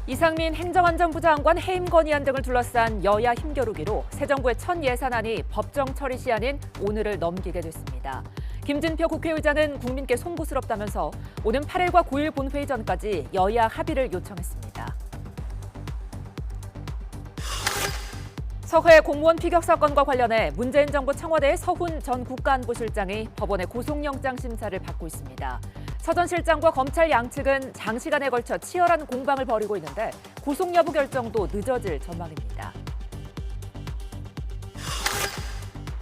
이상민 행정안전부 장관 해임 건의안 등을 둘러싼 여야 힘겨루기로 새 정부의 첫 예산안이 법정 처리 시한인 오늘을 넘기게 됐습니다. 김진표 국회의장은 국민께 송구스럽다면서 오는 8일과 9일 본회의 전까지 여야 합의를 요청했습니다. 서해 공무원 피격 사건과 관련해 문재인 정부 청와대의 서훈 전 국가안보실장이 법원의 구속영장 심사를 받고 있습니다. 서 전 실장과 검찰 양측은 장시간에 걸쳐 치열한 공방을 벌이고 있는데 구속 여부 결정도 늦어질 전망입니다.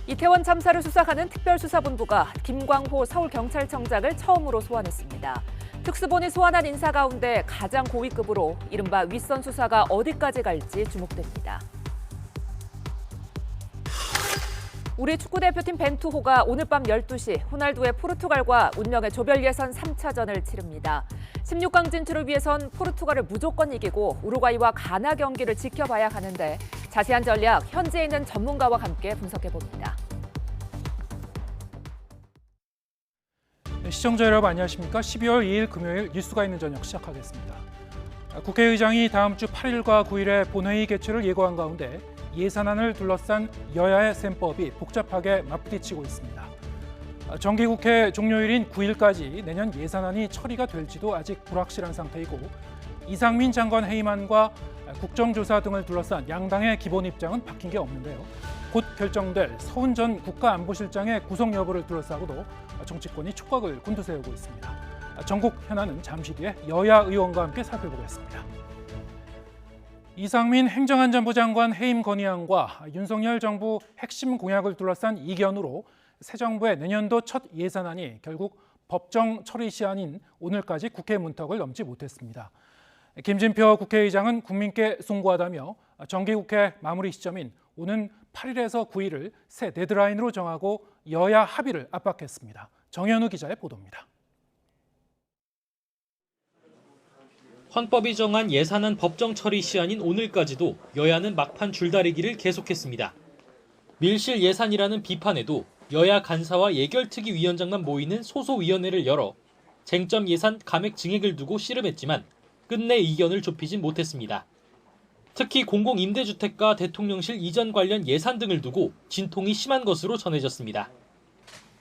이태원 참사를 수사하는 특별수사본부가 김광호 서울경찰청장을 처음으로 소환했습니다. 특수본이 소환한 인사 가운데 가장 고위급으로 이른바 윗선 수사가 어디까지 갈지 주목됩니다. 우리 축구대표팀 벤투호가 오늘 밤 12시 호날두의 포르투갈과 운명의 조별 예선 3차전을 치릅니다. 16강 진출을 위해선 포르투갈을 무조건 이기고 우루과이와 가나 경기를 지켜봐야 하는데 자세한 전략 현지에 있는 전문가와 함께 분석해봅니다. 시청자 여러분 안녕하십니까? 12월 2일 금요일 뉴스가 있는 저녁 시작하겠습니다. 국회의장이 다음 주 8일과 9일에 본회의 개최를 예고한 가운데 예산안을 둘러싼 여야의 셈법이 복잡하게 맞부딪히고 있습니다. 정기국회 종료일인 9일까지 내년 예산안이 처리가 될지도 아직 불확실한 상태이고 이상민 장관 해임안과 국정조사 등을 둘러싼 양당의 기본 입장은 바뀐 게 없는데요. 곧 결정될 서훈 전 국가안보실장의 구속 여부를 둘러싸고도 정치권이 촉각을 곤두세우고 있습니다. 전국 현안은 잠시 뒤에 여야 의원과 함께 살펴보겠습니다. 이상민 행정안전부 장관 해임 건의안과 윤석열 정부 핵심 공약을 둘러싼 이견으로 새 정부의 내년도 첫 예산안이 결국 법정 처리 시한인 오늘까지 국회 문턱을 넘지 못했습니다. 김진표 국회의장은 국민께 송구하다며 정기국회 마무리 시점인 오는 8일에서 9일을 새 데드라인으로 정하고 여야 합의를 압박했습니다. 정현우 기자의 보도입니다. 헌법이 정한 예산안 법정 처리 시한인 오늘까지도 여야는 막판 줄다리기를 계속했습니다. 밀실 예산이라는 비판에도 여야 간사와 예결특위 위원장만 모이는 소소위원회를 열어 쟁점 예산 감액 증액을 두고 씨름했지만 끝내 이견을 좁히진 못했습니다. 특히 공공임대주택과 대통령실 이전 관련 예산 등을 두고 진통이 심한 것으로 전해졌습니다.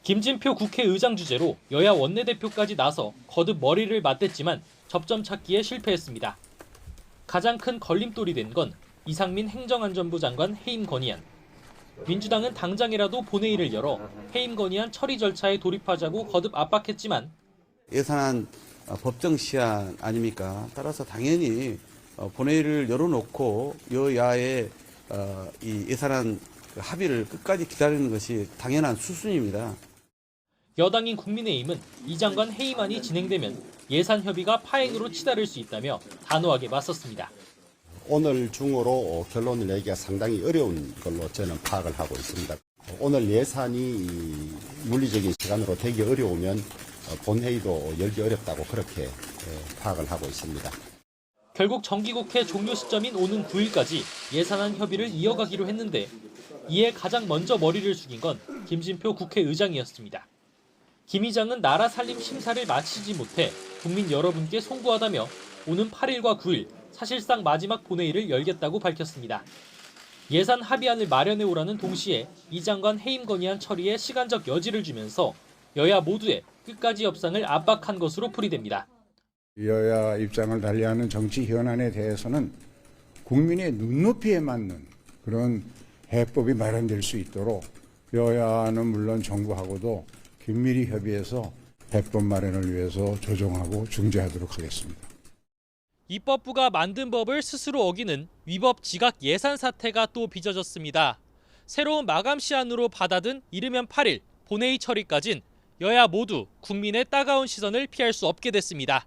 김진표 국회의장 주재로 여야 원내대표까지 나서 거듭 머리를 맞댔지만 접점 찾기에 실패했습니다. 가장 큰 걸림돌이 된 건 이상민 행정안전부 장관 해임 건의안. 민주당은 당장이라도 본회의를 열어 해임 건의안 처리 절차에 돌입하자고 거듭 압박했지만 예산안 법정 시한 아닙니까? 따라서 당연히 본회의를 열어놓고 여야의 이 예산안 합의를 끝까지 기다리는 것이 당연한 수순입니다. 여당인 국민의힘은 이 장관 해임안이 진행되면 예산 협의가 파행으로 치달을 수 있다며 단호하게 맞섰습니다. 오늘 중으로 결론을 내기가 상당히 어려운 걸로 저는 파악을 하고 있습니다. 오늘 예산이 물리적인 시간으로 되기 어려우면 본회의도 열기 어렵다고 그렇게 파악을 하고 있습니다. 결국 정기국회 종료 시점인 오는 9일까지 예산안 협의를 이어가기로 했는데 이에 가장 먼저 머리를 숙인 건 김진표 국회의장이었습니다. 김 의장은 나라 살림 심사를 마치지 못해 국민 여러분께 송구하다며 오는 8일과 9일 사실상 마지막 본회의를 열겠다고 밝혔습니다. 예산 합의안을 마련해오라는 동시에 이 장관 해임 건의안 처리에 시간적 여지를 주면서 여야 모두의 끝까지 협상을 압박한 것으로 풀이됩니다. 여야 입장을 달리하는 정치 현안에 대해서는 국민의 눈높이에 맞는 그런 해법이 마련될 수 있도록 여야는 물론 정부하고도 긴밀히 협의해서 해법 마련을 위해서 조정하고 중재하도록 하겠습니다. 입법부가 만든 법을 스스로 어기는 위법 지각 예산 사태가 또 빚어졌습니다. 새로운 마감 시한으로 받아든 이르면 8일 본회의 처리까진 여야 모두 국민의 따가운 시선을 피할 수 없게 됐습니다.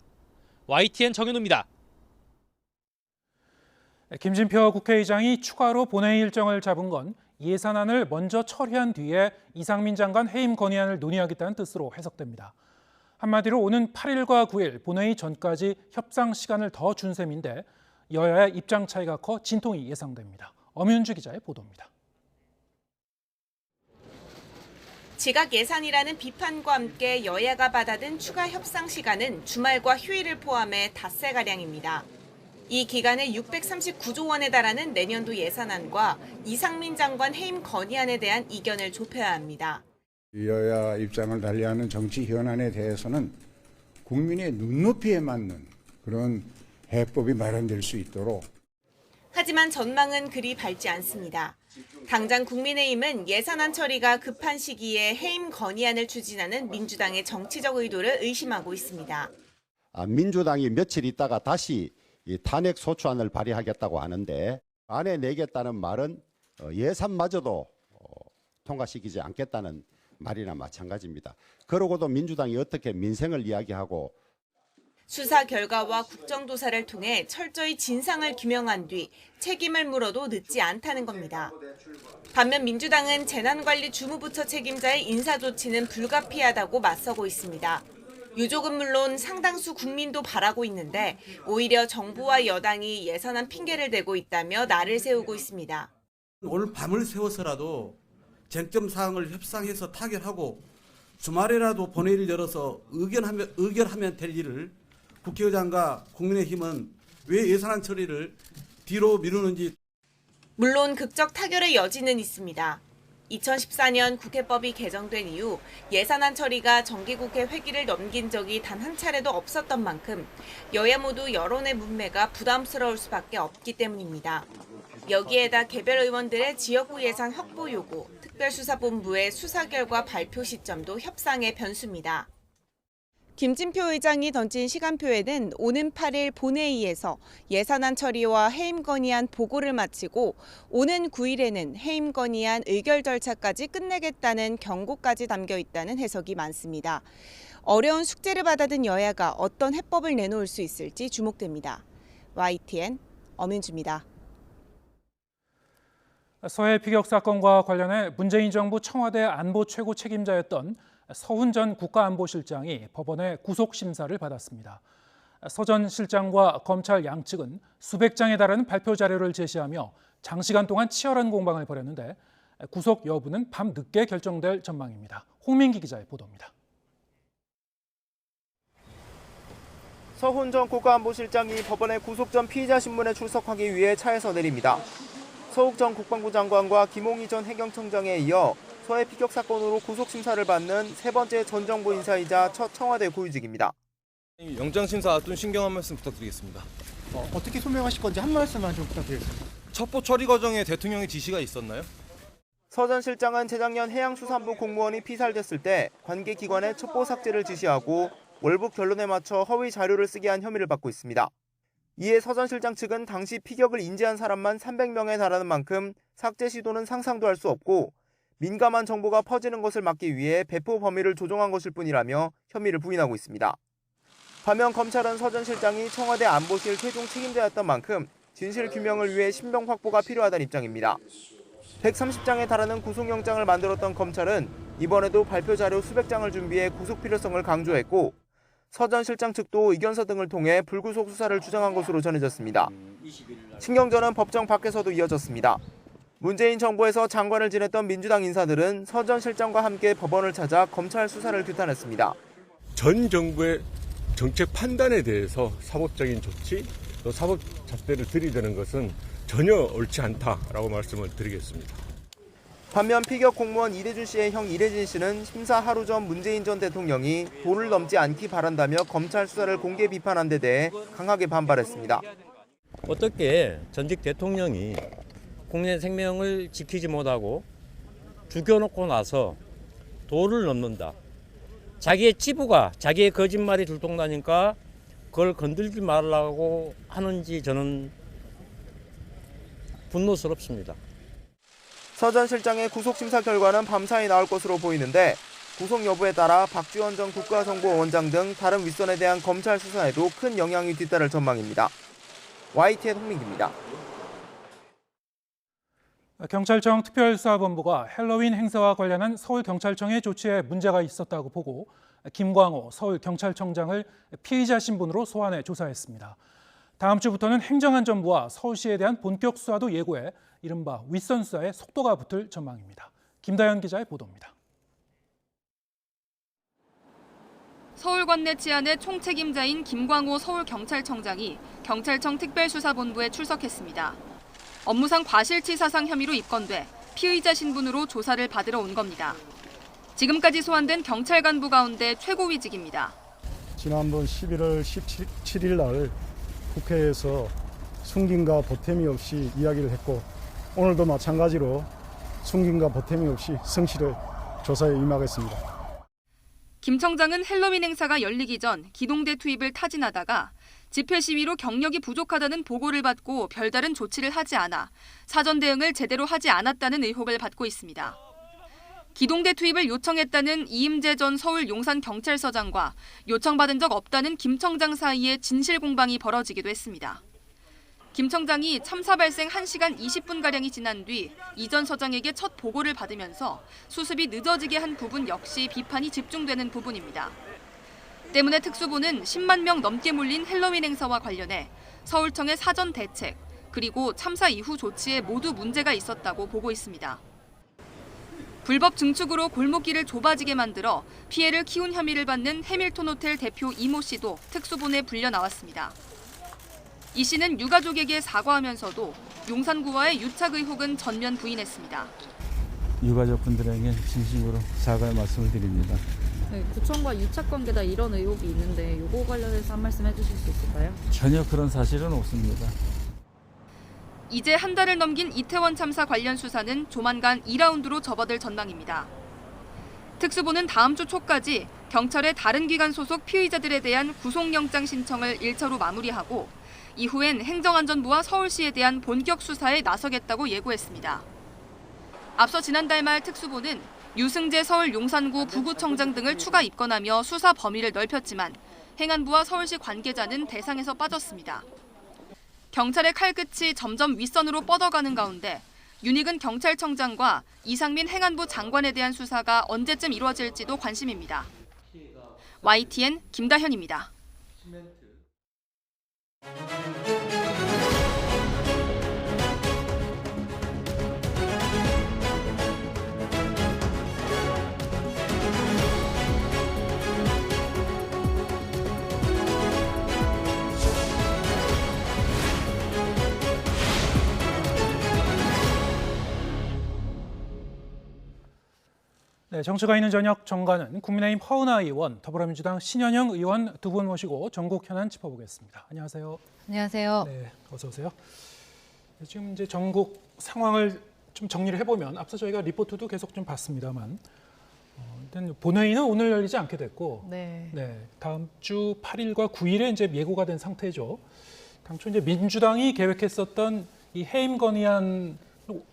YTN 정현우입니다. 김진표 국회의장이 추가로 본회의 일정을 잡은 건 예산안을 먼저 처리한 뒤에 이상민 장관 해임 건의안을 논의하겠다는 뜻으로 해석됩니다. 한마디로 오는 8일과 9일 본회의 전까지 협상 시간을 더 준 셈인데 여야의 입장 차이가 커 진통이 예상됩니다. 엄윤주 기자의 보도입니다. 지각 예산이라는 비판과 함께 여야가 받아든 추가 협상 시간은 주말과 휴일을 포함해 닷새가량입니다. 이 기간에 639조 원에 달하는 내년도 예산안과 이상민 장관 해임 건의안에 대한 이견을 좁혀야 합니다. 여야 입장을 달리하는 정치 현안에 대해서는 국민의 눈높이에 맞는 그런 해법이 마련될 수 있도록. 하지만 전망은 그리 밝지 않습니다. 당장 국민의힘은 예산안 처리가 급한 시기에 해임 건의안을 추진하는 민주당의 정치적 의도를 의심하고 있습니다. 민주당이 며칠 있다가 다시 이 탄핵 소추안을 발의하겠다고 하는데 안에 내겠다는 말은 예산마저도 통과시키지 않겠다는 말이나 마찬가지입니다. 그러고도 민주당이 어떻게 민생을 이야기하고 수사 결과와 국정조사를 통해 철저히 진상을 규명한 뒤 책임을 물어도 늦지 않다는 겁니다. 반면 민주당은 재난관리 주무부처 책임자의 인사조치는 불가피하다고 맞서고 있습니다. 유족은 물론 상당수 국민도 바라고 있는데 오히려 정부와 여당이 예산안 핑계를 대고 있다며 날을 세우고 있습니다. 오늘 밤을 새워서라도 쟁점 사항을 협상해서 타결하고 주말에라도 본회의를 열어서 의결하면 될 일을 국회의장과 국민의힘은 왜 예산안 처리를 뒤로 미루는지. 물론 극적 타결의 여지는 있습니다. 2014년 국회법이 개정된 이후 예산안 처리가 정기국회 회기를 넘긴 적이 단 한 차례도 없었던 만큼 여야 모두 여론의 문매가 부담스러울 수밖에 없기 때문입니다. 여기에다 개별 의원들의 지역구 예산 확보 요구, 특별수사본부의 수사 결과 발표 시점도 협상의 변수입니다. 김진표 의장이 던진 시간표에는 오는 8일 본회의에서 예산안 처리와 해임 건의안 보고를 마치고 오는 9일에는 해임 건의안 의결 절차까지 끝내겠다는 경고까지 담겨 있다는 해석이 많습니다. 어려운 숙제를 받아든 여야가 어떤 해법을 내놓을 수 있을지 주목됩니다. YTN 엄윤주입니다. 서해 피격 사건과 관련해 문재인 정부 청와대 안보 최고 책임자였던 서훈 전 국가안보실장이 법원에 구속심사를 받았습니다. 서 전 실장과 검찰 양측은 수백 장에 달하는 발표 자료를 제시하며 장시간 동안 치열한 공방을 벌였는데 구속 여부는 밤 늦게 결정될 전망입니다. 홍민기 기자의 보도입니다. 서훈 전 국가안보실장이 법원에 구속 전 피의자 신문에 출석하기 위해 차에서 내립니다. 서욱 전 국방부 장관과 김홍희 전 해경청장에 이어 서해 피격 사건으로 구속심사를 받는 세 번째 전 정부 인사이자 첫 청와대 고위직입니다. 영장심사 앞둔 신경 한 말씀 부탁드리겠습니다. 어떻게 소명하실 건지 한 말씀만 좀 부탁드리겠습니다. 첩보 처리 과정에 대통령의 지시가 있었나요? 서 전 실장은 재작년 해양수산부 공무원이 피살됐을 때 관계기관에 첩보 삭제를 지시하고 월북 결론에 맞춰 허위 자료를 쓰게 한 혐의를 받고 있습니다. 이에 서 전 실장 측은 당시 피격을 인지한 사람만 300명에 달하는 만큼 삭제 시도는 상상도 할 수 없고 민감한 정보가 퍼지는 것을 막기 위해 배포 범위를 조정한 것일 뿐이라며 혐의를 부인하고 있습니다. 반면 검찰은 서 전 실장이 청와대 안보실 최종 책임자였던 만큼 진실 규명을 위해 신병 확보가 필요하다는 입장입니다. 130장에 달하는 구속영장을 만들었던 검찰은 이번에도 발표 자료 수백 장을 준비해 구속 필요성을 강조했고 서 전 실장 측도 의견서 등을 통해 불구속 수사를 주장한 것으로 전해졌습니다. 신경전은 법정 밖에서도 이어졌습니다. 문재인 정부에서 장관을 지냈던 민주당 인사들은 서 전 실장과 함께 법원을 찾아 검찰 수사를 규탄했습니다. 전 정부의 정책 판단에 대해서 사법적인 조치, 또 사법 잣대를 들이대는 것은 전혀 옳지 않다라고 말씀을 드리겠습니다. 반면 피격 공무원 이대준 씨의 형 이대진 씨는 심사 하루 전 문재인 전 대통령이 도를 넘지 않기 바란다며 검찰 수사를 공개 비판한 데 대해 강하게 반발했습니다. 어떻게 전직 대통령이 국민의 생명을 지키지 못하고 죽여놓고 나서 도를 넘는다. 자기의 치부가 자기의 거짓말이 들통나니까 그걸 건들지 말라고 하는지 저는 분노스럽습니다. 서 전 실장의 구속심사 결과는 밤사이 나올 것으로 보이는데 구속 여부에 따라 박지원 전 국가정보원장 등 다른 윗선에 대한 검찰 수사에도 큰 영향이 뒤따를 전망입니다. YTN 홍민기입니다. 경찰청 특별수사본부가 헬로윈 행사와 관련한 서울경찰청의 조치에 문제가 있었다고 보고 김광호 서울경찰청장을 피의자 신분으로 소환해 조사했습니다. 다음 주부터는 행정안전부와 서울시에 대한 본격 수사도 예고해 이른바 윗선 수사에 속도가 붙을 전망입니다. 김다현 기자의 보도입니다. 서울 관내 치안의 총책임자인 김광호 서울경찰청장이 경찰청 특별수사본부에 출석했습니다. 업무상 과실치사상 혐의로 입건돼 피의자 신분으로 조사를 받으러 온 겁니다. 지금까지 소환된 경찰 간부 가운데 최고위직입니다. 지난번 11월 17일 날 국회에서 숨김과 보탬이 없이 이야기를 했고 오늘도 마찬가지로 숨김과 보탬이 없이 성실히 조사에 임하겠습니다. 김 청장은 헬로윈 행사가 열리기 전 기동대 투입을 타진하다가 집회 시위로 경력이 부족하다는 보고를 받고 별다른 조치를 하지 않아 사전 대응을 제대로 하지 않았다는 의혹을 받고 있습니다. 기동대 투입을 요청했다는 이임재 전 서울 용산경찰서장과 요청받은 적 없다는 김 청장 사이에 진실 공방이 벌어지기도 했습니다. 김 청장이 참사 발생 1시간 20분가량이 지난 뒤 이 전 서장에게 첫 보고를 받으면서 수습이 늦어지게 한 부분 역시 비판이 집중되는 부분입니다. 때문에 특수부는 10만 명 넘게 몰린 헬로윈 행사와 관련해 서울청의 사전 대책 그리고 참사 이후 조치에 모두 문제가 있었다고 보고 있습니다. 불법 증축으로 골목길을 좁아지게 만들어 피해를 키운 혐의를 받는 해밀턴 호텔 대표 이모 씨도 특수본에 불려 나왔습니다. 이 씨는 유가족에게 사과하면서도 용산구와의 유착 의혹은 전면 부인했습니다. 유가족분들에게 진심으로 사과의 말씀을 드립니다. 네, 구청과 유착 관계다 이런 의혹이 있는데 이거 관련해서 한 말씀 해주실 수 있을까요? 전혀 그런 사실은 없습니다. 이제 한 달을 넘긴 이태원 참사 관련 수사는 조만간 2라운드로 접어들 전망입니다. 특수부는 다음 주 초까지 경찰의 다른 기관 소속 피의자들에 대한 구속영장 신청을 1차로 마무리하고 이후엔 행정안전부와 서울시에 대한 본격 수사에 나서겠다고 예고했습니다. 앞서 지난달 말 특수부는 유승재 서울 용산구 부구청장 등을 추가 입건하며 수사 범위를 넓혔지만 행안부와 서울시 관계자는 대상에서 빠졌습니다. 경찰의 칼끝이 점점 윗선으로 뻗어가는 가운데 윤익은 경찰청장과 이상민 행안부 장관에 대한 수사가 언제쯤 이루어질지도 관심입니다. YTN 김다현입니다. 네, 정치가 있는 저녁 정가는 국민의힘 허은하 의원, 더불어민주당 신현영 의원 두 분 모시고 전국 현안 짚어보겠습니다. 안녕하세요. 안녕하세요. 네, 어서 오세요. 지금 이제 전국 상황을 좀 정리를 해보면 앞서 저희가 리포트도 계속 좀 봤습니다만 일단 본회의는 오늘 열리지 않게 됐고, 네, 다음 주 8일과 9일에 이제 예고가 된 상태죠. 당초 이제 민주당이 계획했었던 이 해임 건의안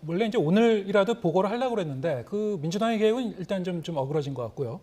원래 이제 오늘이라도 보고를 하려고 그랬는데 그 민주당의 계획은 일단 좀 어그러진 것 같고요.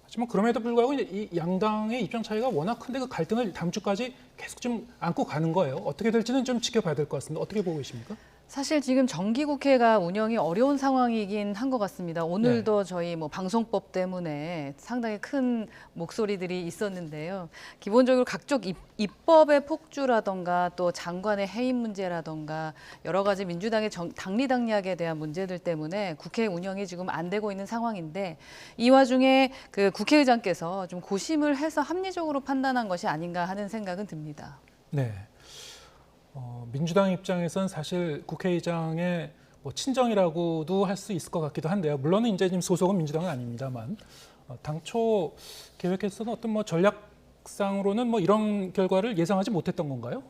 하지만 그럼에도 불구하고 이제 이 양당의 입장 차이가 워낙 큰데 그 갈등을 다음 주까지 계속 좀 안고 가는 거예요. 어떻게 될지는 좀 지켜봐야 될 것 같습니다. 어떻게 보고 계십니까? 사실 지금 정기국회가 운영이 어려운 상황이긴 한 것 같습니다. 오늘도 저희 방송법 때문에 상당히 큰 목소리들이 있었는데요. 기본적으로 각종 입법의 폭주라던가 또 장관의 해임 문제라던가 여러 가지 민주당의 당리당략에 대한 문제들 때문에 국회 운영이 지금 안 되고 있는 상황인데 이 와중에 그 국회의장께서 좀 고심을 해서 합리적으로 판단한 것이 아닌가 하는 생각은 듭니다. 네. 민주당 입장에선 사실 국회의장의 친정이라고도 할 수 있을 것 같기도 한데요. 물론 이제 지금 소속은 민주당은 아닙니다만 당초 계획했던 어떤 전략상으로는 이런 결과를 예상하지 못했던 건가요?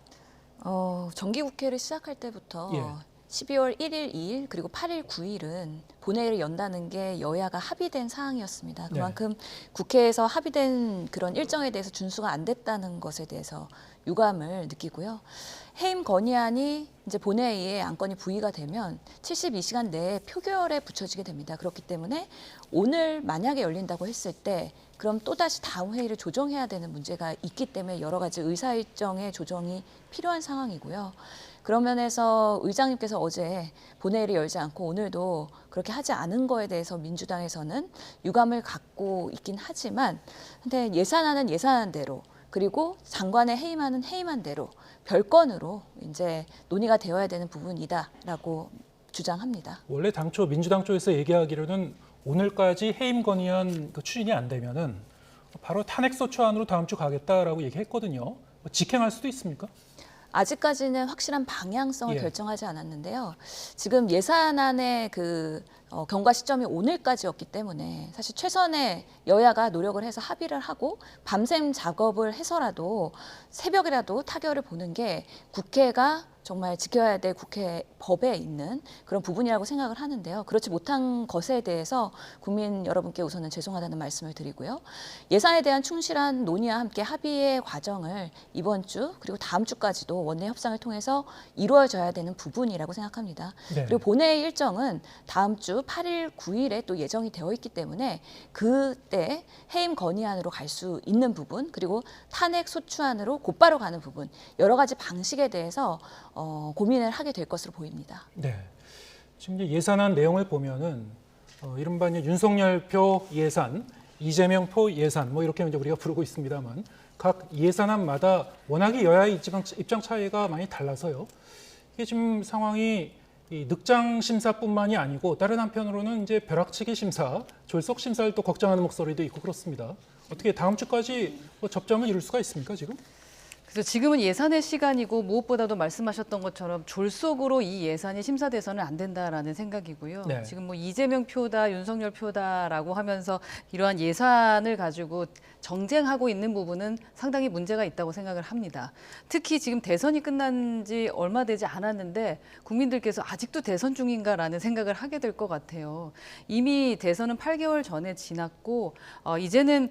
정기국회를 시작할 때부터 예. 12월 1일, 2일 그리고 8일, 9일은 본회의를 연다는 게 여야가 합의된 사항이었습니다. 그만큼 국회에서 합의된 그런 일정에 대해서 준수가 안 됐다는 것에 대해서 유감을 느끼고요. 해임 건의안이 이제 본회의에 안건이 부의가 되면 72시간 내에 표결에 붙여지게 됩니다. 그렇기 때문에 오늘 만약에 열린다고 했을 때 그럼 또다시 다음 회의를 조정해야 되는 문제가 있기 때문에 여러 가지 의사일정의 조정이 필요한 상황이고요. 그런 면에서 의장님께서 어제 본회의를 열지 않고 오늘도 그렇게 하지 않은 거에 대해서 민주당에서는 유감을 갖고 있긴 하지만 근데 예산안은 예산안대로 그리고 장관의 해임안은 해임안대로 별건으로 이제 논의가 되어야 되는 부분이다라고 주장합니다. 원래 당초 민주당 쪽에서 얘기하기로는 오늘까지 해임 건의안 추진이 안 되면은 바로 탄핵소추안으로 다음 주 가겠다라고 얘기했거든요. 직행할 수도 있습니까? 아직까지는 확실한 방향성을 예. 결정하지 않았는데요. 지금 예산안의 경과 시점이 오늘까지였기 때문에 사실 최선의 여야가 노력을 해서 합의를 하고 밤샘 작업을 해서라도 새벽이라도 타결을 보는 게 국회가 정말 지켜야 될 국회 법에 있는 그런 부분이라고 생각을 하는데요. 그렇지 못한 것에 대해서 국민 여러분께 우선은 죄송하다는 말씀을 드리고요. 예산에 대한 충실한 논의와 함께 합의의 과정을 이번 주 그리고 다음 주까지도 원내 협상을 통해서 이루어져야 되는 부분이라고 생각합니다. 네. 그리고 본회의 일정은 다음 주 8일, 9일에 또 예정이 되어 있기 때문에 그때 해임 건의안으로 갈 수 있는 부분 그리고 탄핵 소추안으로 곧바로 가는 부분 여러 가지 방식에 대해서 고민을 하게 될 것으로 보입니다. 네. 지금 이제 예산안 내용을 보면은 이른바 이제 윤석열표 예산, 이재명표 예산 뭐 이렇게 이제 우리가 부르고 있습니다만 각 예산안마다 워낙에 여야의 입장 차이가 많이 달라서요. 이게 지금 상황이 이 늑장 심사뿐만이 아니고 다른 한편으로는 이제 벼락치기 심사, 졸속 심사를 또 걱정하는 목소리도 있고 그렇습니다. 어떻게 다음 주까지 뭐 접점을 이룰 수가 있습니까 지금? 그래서 지금은 예산의 시간이고 무엇보다도 말씀하셨던 것처럼 졸속으로 이 예산이 심사돼서는 안 된다라는 생각이고요. 네. 지금 뭐 이재명 표다, 윤석열 표다라고 하면서 이러한 예산을 가지고 정쟁하고 있는 부분은 상당히 문제가 있다고 생각을 합니다. 특히 지금 대선이 끝난 지 얼마 되지 않았는데 국민들께서 아직도 대선 중인가라는 생각을 하게 될 것 같아요. 이미 대선은 8개월 전에 지났고 이제는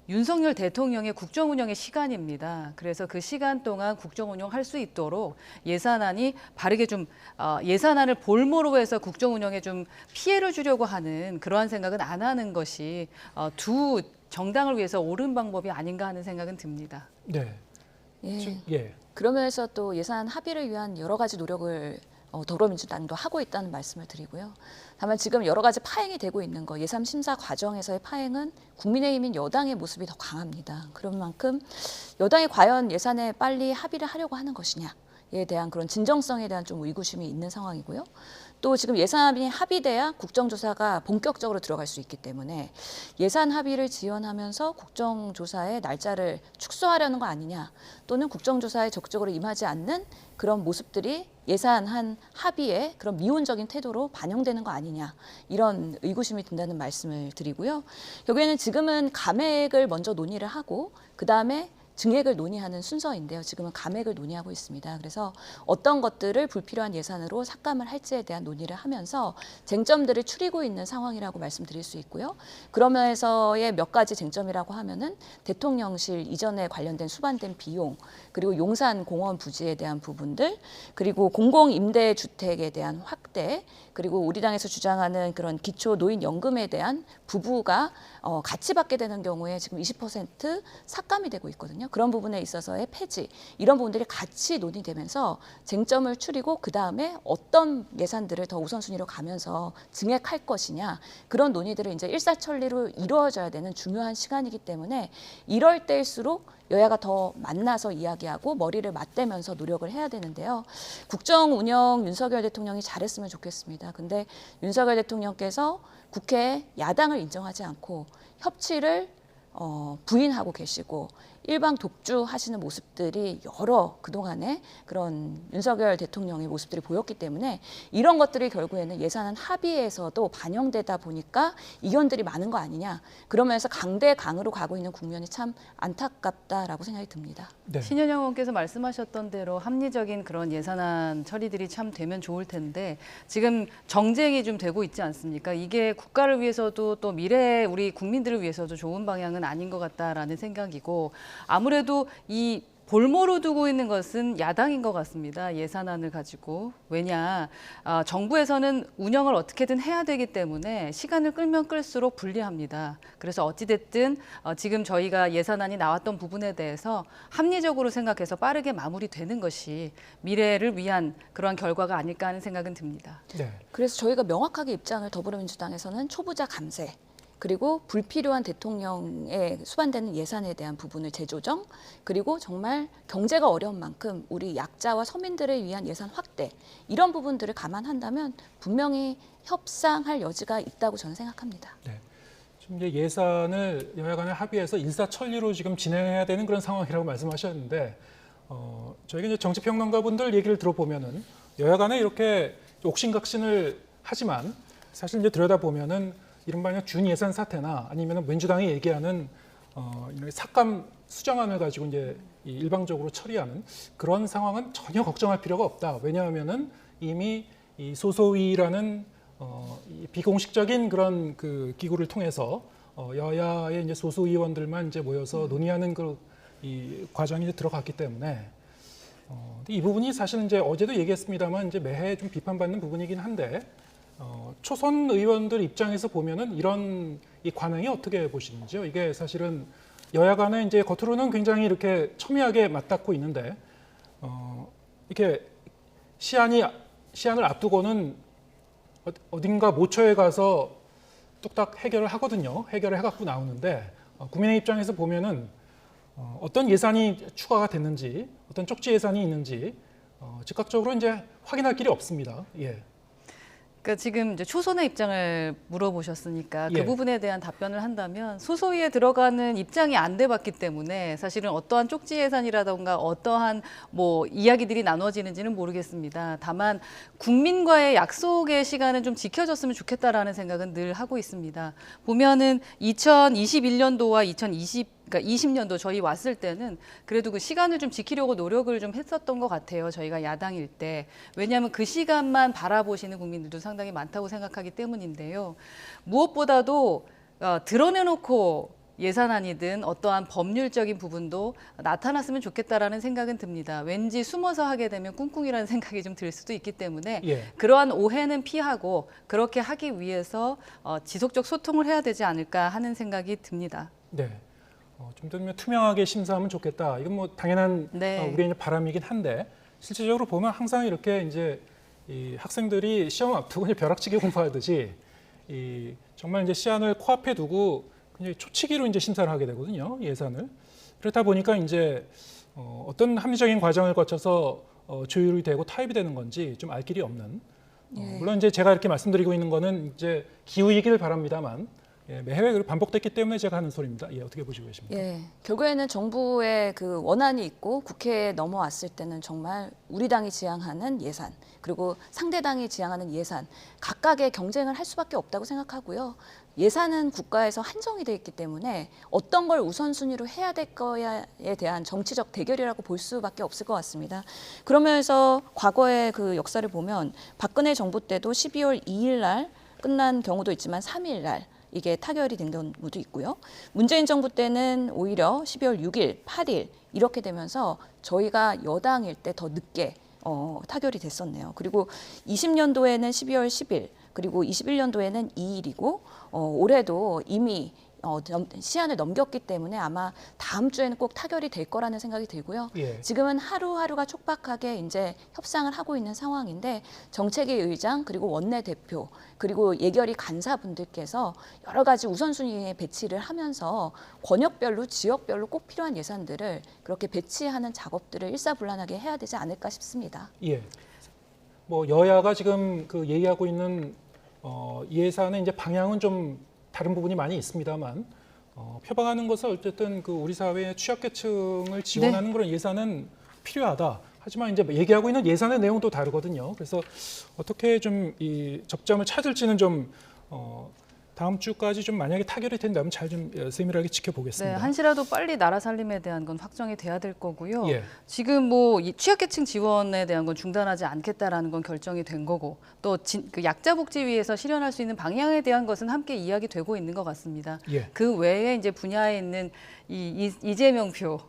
윤석열 대통령의 국정 운영의 시간입니다. 그래서 그 시간 동안 국정 운영할 수 있도록 예산안이 바르게 좀 예산안을 볼모로 해서 국정 운영에 좀 피해를 주려고 하는 그러한 생각은 안 하는 것이 두 정당을 위해서 옳은 방법이 아닌가 하는 생각은 듭니다. 네. 예. 그러면서 또 예산 합의를 위한 여러 가지 노력을 더불어민주당도 하고 있다는 말씀을 드리고요. 다만 지금 여러 가지 파행이 되고 있는 거 예산 심사 과정에서의 파행은 국민의힘인 여당의 모습이 더 강합니다. 그런 만큼 여당이 과연 예산에 빨리 합의를 하려고 하는 것이냐에 대한 그런 진정성에 대한 좀 의구심이 있는 상황이고요. 또 지금 예산안이 합의돼야 국정조사가 본격적으로 들어갈 수 있기 때문에 예산 합의를 지연하면서 국정조사의 날짜를 축소하려는 거 아니냐 또는 국정조사에 적극적으로 임하지 않는 그런 모습들이 예산안 합의에 그런 미온적인 태도로 반영되는 거 아니냐 이런 의구심이 든다는 말씀을 드리고요. 여기에는 지금은 감액을 먼저 논의를 하고 그다음에 증액을 논의하는 순서인데요. 지금은 감액을 논의하고 있습니다. 그래서 어떤 것들을 불필요한 예산으로 삭감을 할지에 대한 논의를 하면서 쟁점들을 추리고 있는 상황이라고 말씀드릴 수 있고요. 그러면서의 몇 가지 쟁점이라고 하면은 대통령실 이전에 관련된 수반된 비용, 그리고 용산 공원 부지에 대한 부분들, 그리고 공공임대주택에 대한 확대, 그리고 우리 당에서 주장하는 그런 기초 노인연금에 대한 부부가 같이 받게 되는 경우에 지금 20% 삭감이 되고 있거든요. 그런 부분에 있어서의 폐지, 이런 부분들이 같이 논의되면서 쟁점을 추리고 그다음에 어떤 예산들을 더 우선순위로 가면서 증액할 것이냐 그런 논의들을 이제 일사천리로 이루어져야 되는 중요한 시간이기 때문에 이럴 때일수록 여야가 더 만나서 이야기하고 머리를 맞대면서 노력을 해야 되는데요. 국정 운영 윤석열 대통령이 잘했으면 좋겠습니다. 근데 윤석열 대통령께서 국회에 야당을 인정하지 않고 협치를 부인하고 계시고 일방 독주하시는 모습들이 여러 그동안의 그런 윤석열 대통령의 모습들이 보였기 때문에 이런 것들이 결국에는 예산안 합의에서도 반영되다 보니까 이견들이 많은 거 아니냐. 그러면서 강대강으로 가고 있는 국면이 참 안타깝다라고 생각이 듭니다. 네. 신현영 의원께서 말씀하셨던 대로 합리적인 그런 예산안 처리들이 참 되면 좋을 텐데 지금 정쟁이 좀 되고 있지 않습니까? 이게 국가를 위해서도 또 미래 우리 국민들을 위해서도 좋은 방향은 아닌 것 같다라는 생각이고 아무래도 이 볼모로 두고 있는 것은 야당인 것 같습니다. 예산안을 가지고. 왜냐, 정부에서는 운영을 어떻게든 해야 되기 때문에 시간을 끌면 끌수록 불리합니다. 그래서 어찌됐든 지금 저희가 예산안이 나왔던 부분에 대해서 합리적으로 생각해서 빠르게 마무리되는 것이 미래를 위한 그러한 결과가 아닐까 하는 생각은 듭니다. 네. 그래서 저희가 명확하게 입장을 더불어민주당에서는 초부자 감세, 그리고 불필요한 대통령에 수반되는 예산에 대한 부분을 재조정, 그리고 정말 경제가 어려운 만큼 우리 약자와 서민들을 위한 예산 확대, 이런 부분들을 감안한다면 분명히 협상할 여지가 있다고 저는 생각합니다. 네. 지금 이제 예산을 여야 간에 합의해서 일사천리로 지금 진행해야 되는 그런 상황이라고 말씀하셨는데 저희가 이제 정치평론가분들 얘기를 들어보면은 여야 간에 이렇게 옥신각신을 하지만 사실 이제 들여다보면은 이른바 준예산 사태나 아니면 민주당이 얘기하는 삭감 수정안을 가지고 이제 일방적으로 처리하는 그런 상황은 전혀 걱정할 필요가 없다. 왜냐하면은 이미 이 소소위라는 이 비공식적인 그런 그 기구를 통해서 여야의 이제 소수 의원들만 이제 모여서 논의하는 이 과정이 이제 들어갔기 때문에 이 부분이 사실 이제 어제도 얘기했습니다만 이제 매해 좀 비판받는 부분이긴 한데 초선 의원들 입장에서 보면은 이런 이 관행이 어떻게 보시는지요? 이게 사실은 여야 간에 이제 겉으로는 굉장히 이렇게 첨예하게 맞닿고 있는데 이렇게 시한을 앞두고는 어딘가 모처에 가서 뚝딱 해결을 하거든요. 해결을 해갖고 나오는데 국민의 입장에서 보면은 어떤 예산이 추가가 됐는지, 어떤 쪽지 예산이 있는지 즉각적으로 이제 확인할 길이 없습니다. 예. 그러니까 지금 이제 초선의 입장을 물어보셨으니까 그 예. 부분에 대한 답변을 한다면 소소위에 들어가는 입장이 안 돼봤기 때문에 사실은 어떠한 쪽지 예산이라던가 어떠한 뭐 이야기들이 나눠지는지는 모르겠습니다. 다만 국민과의 약속의 시간은 좀 지켜졌으면 좋겠다라는 생각은 늘 하고 있습니다. 보면은 2021년도와 2020년도 저희 왔을 때는 그래도 그 시간을 좀 지키려고 노력을 좀 했었던 것 같아요. 저희가 야당일 때. 왜냐하면 그 시간만 바라보시는 국민들도 상당히 많다고 생각하기 때문인데요. 무엇보다도 드러내놓고 예산안이든 어떠한 법률적인 부분도 나타났으면 좋겠다라는 생각은 듭니다. 왠지 숨어서 하게 되면 꿍꿍이라는 생각이 좀 들 수도 있기 때문에 예. 그러한 오해는 피하고 그렇게 하기 위해서 지속적 소통을 해야 되지 않을까 하는 생각이 듭니다. 네. 좀 더 투명하게 심사하면 좋겠다. 이건 뭐 당연한 네. 우리의 이제 바람이긴 한데 실질적으로 보면 항상 이렇게 이제 이 학생들이 시험 앞두고 이제 벼락치기 공부하듯이 정말 이제 시한을 코앞에 두고 굉장히 초치기로 이제 심사를 하게 되거든요. 예산을. 그렇다 보니까 이제 어떤 합리적인 과정을 거쳐서 조율이 되고 타입이 되는 건지 좀 알 길이 없는. 물론 이제 제가 이렇게 말씀드리고 있는 거는 이제 기우이기를 바랍니다만. 예, 매회 반복됐기 때문에 제가 하는 소리입니다. 예, 어떻게 보시고 계십니까? 예, 결국에는 정부의 그 원안이 있고 국회에 넘어왔을 때는 정말 우리 당이 지향하는 예산 그리고 상대 당이 지향하는 예산 각각의 경쟁을 할 수밖에 없다고 생각하고요. 예산은 국가에서 한정이 돼 있기 때문에 어떤 걸 우선순위로 해야 될 거야에 대한 정치적 대결이라고 볼 수밖에 없을 것 같습니다. 그러면서 과거의 그 역사를 보면 박근혜 정부 때도 12월 2일 날 끝난 경우도 있지만 3일 날 이게 타결이 된 경우도 있고요. 문재인 정부 때는 오히려 12월 6일, 8일 이렇게 되면서 저희가 여당일 때 더 늦게 타결이 됐었네요. 그리고 20년도에는 12월 10일, 그리고 21년도에는 2일이고 올해도 이미 시한을 넘겼기 때문에 아마 다음 주에는 꼭 타결이 될 거라는 생각이 들고요. 예. 지금은 하루하루가 촉박하게 이제 협상을 하고 있는 상황인데 정책위 의장 그리고 원내대표 그리고 예결위 간사분들께서 여러 가지 우선순위에 배치를 하면서 권역별로 지역별로 꼭 필요한 예산들을 그렇게 배치하는 작업들을 일사불란하게 해야 되지 않을까 싶습니다. 예. 뭐 여야가 지금 그 얘기하고 있는 예산의 이제 방향은 좀 다른 부분이 많이 있습니다만 표방하는 것은 어쨌든 그 우리 사회의 취약계층을 지원하는 네. 그런 예산은 필요하다. 하지만 이제 얘기하고 있는 예산의 내용도 다르거든요. 그래서 어떻게 좀 이 접점을 찾을지는 좀 다음 주까지 좀 만약에 타결이 된다면 잘 좀 세밀하게 지켜보겠습니다. 네, 한시라도 빨리 나라 살림에 대한 건 확정이 돼야 될 거고요. 예. 지금 뭐 이 취약계층 지원에 대한 건 중단하지 않겠다라는 건 결정이 된 거고 또 그 약자복지위에서 실현할 수 있는 방향에 대한 것은 함께 이야기되고 있는 것 같습니다. 예. 그 외에 이제 분야에 있는 이재명표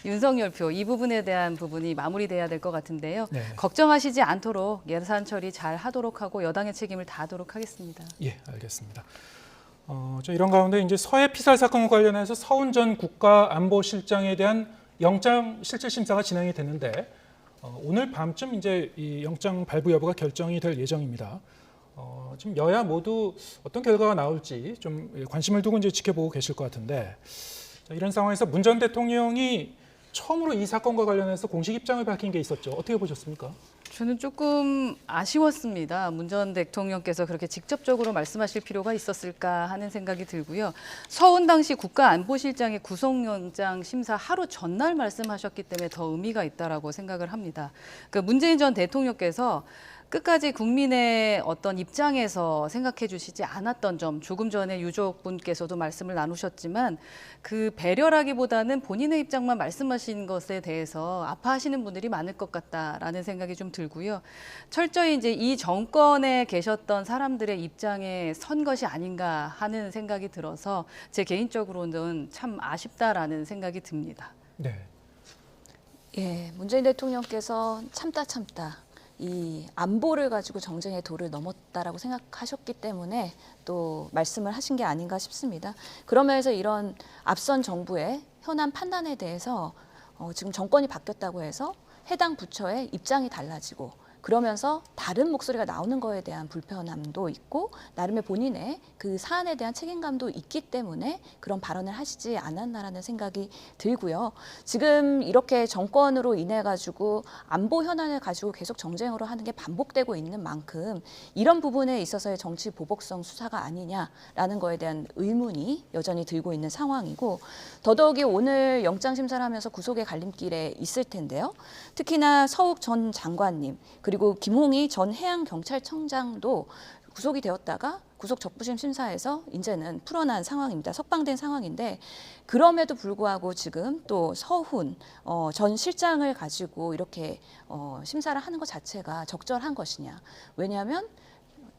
윤석열표 이 부분에 대한 부분이 마무리돼야 될 것 같은데요. 네. 걱정하시지 않도록 예산 처리 잘 하도록 하고 여당의 책임을 다하도록 하겠습니다. 예, 알겠습니다. 저 이런 가운데 이제 서해 피살 사건과 관련해서 서훈 전 국가안보실장에 대한 영장 실질 심사가 진행이 됐는데 오늘 밤쯤 이제 이 영장 발부 여부가 결정이 될 예정입니다. 지금 여야 모두 어떤 결과가 나올지 좀 관심을 두고 이제 지켜보고 계실 것 같은데 자, 이런 상황에서 문 전 대통령이 처음으로 이 사건과 관련해서 공식 입장을 밝힌 게 있었죠. 어떻게 보셨습니까? 저는 조금 아쉬웠습니다. 문 전 대통령께서 그렇게 직접적으로 말씀하실 필요가 있었을까 하는 생각이 들고요. 서훈 당시 국가안보실장의 구속영장 심사 하루 전날 말씀하셨기 때문에 더 의미가 있다라고 생각을 합니다. 문재인 전 대통령께서 끝까지 국민의 어떤 입장에서 생각해 주시지 않았던 점, 조금 전에 유족분께서도 말씀을 나누셨지만 그 배려라기보다는 본인의 입장만 말씀하신 것에 대해서 아파하시는 분들이 많을 것 같다라는 생각이 좀 들고요. 철저히 이제 이 정권에 계셨던 사람들의 입장에 선 것이 아닌가 하는 생각이 들어서 제 개인적으로는 참 아쉽다라는 생각이 듭니다. 네. 예, 문재인 대통령께서 참다 이 안보를 가지고 정쟁의 도를 넘었다라고 생각하셨기 때문에 또 말씀을 하신 게 아닌가 싶습니다. 그러면서 이런 앞선 정부의 현안 판단에 대해서 지금 정권이 바뀌었다고 해서 해당 부처의 입장이 달라지고 그러면서 다른 목소리가 나오는 거에 대한 불편함도 있고 나름의 본인의 그 사안에 대한 책임감도 있기 때문에 그런 발언을 하시지 않았나라는 생각이 들고요. 지금 이렇게 정권으로 인해 가지고 안보 현안을 가지고 계속 정쟁으로 하는 게 반복되고 있는 만큼 이런 부분에 있어서의 정치 보복성 수사가 아니냐라는 거에 대한 의문이 여전히 들고 있는 상황이고 더더욱이 오늘 영장 심사를 하면서 구속의 갈림길에 있을 텐데요. 특히나 서욱 전 장관님 그리고 김홍희 전 해양경찰청장도 구속이 되었다가 구속 적부심 심사에서 이제는 풀어난 상황입니다. 석방된 상황인데 그럼에도 불구하고 지금 또 서훈 전 실장을 가지고 이렇게 심사를 하는 것 자체가 적절한 것이냐. 왜냐하면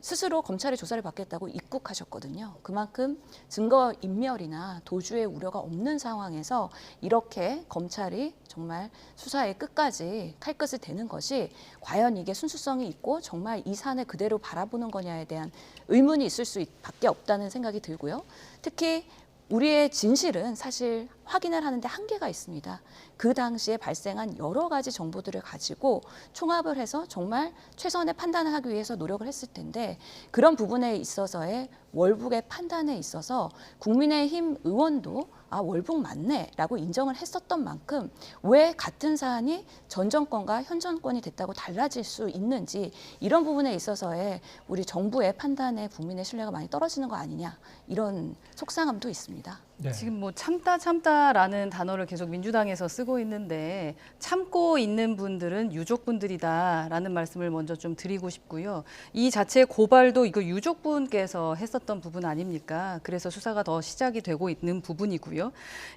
스스로 검찰의 조사를 받겠다고 입국하셨거든요. 그만큼 증거인멸이나 도주의 우려가 없는 상황에서 이렇게 검찰이 정말 수사의 끝까지 칼끝을 대는 것이 과연 이게 순수성이 있고 정말 이 사안을 그대로 바라보는 거냐에 대한 의문이 있을 수밖에 없다는 생각이 들고요. 특히 우리의 진실은 사실 확인을 하는데 한계가 있습니다. 그 당시에 발생한 여러 가지 정보들을 가지고 총합을 해서 정말 최선의 판단을 하기 위해서 노력을 했을 텐데 그런 부분에 있어서의 월북의 판단에 있어서 국민의힘 의원도 아 월북 맞네라고 인정을 했었던 만큼 왜 같은 사안이 전 정권과 현 정권이 됐다고 달라질 수 있는지 이런 부분에 있어서의 우리 정부의 판단에 국민의 신뢰가 많이 떨어지는 거 아니냐 이런 속상함도 있습니다. 네. 지금 뭐 참다라는 단어를 계속 민주당에서 쓰고 있는데 참고 있는 분들은 유족분들이다라는 말씀을 먼저 좀 드리고 싶고요. 이 자체 고발도 이거 유족분께서 했었던 부분 아닙니까? 그래서 수사가 더 시작이 되고 있는 부분이고요.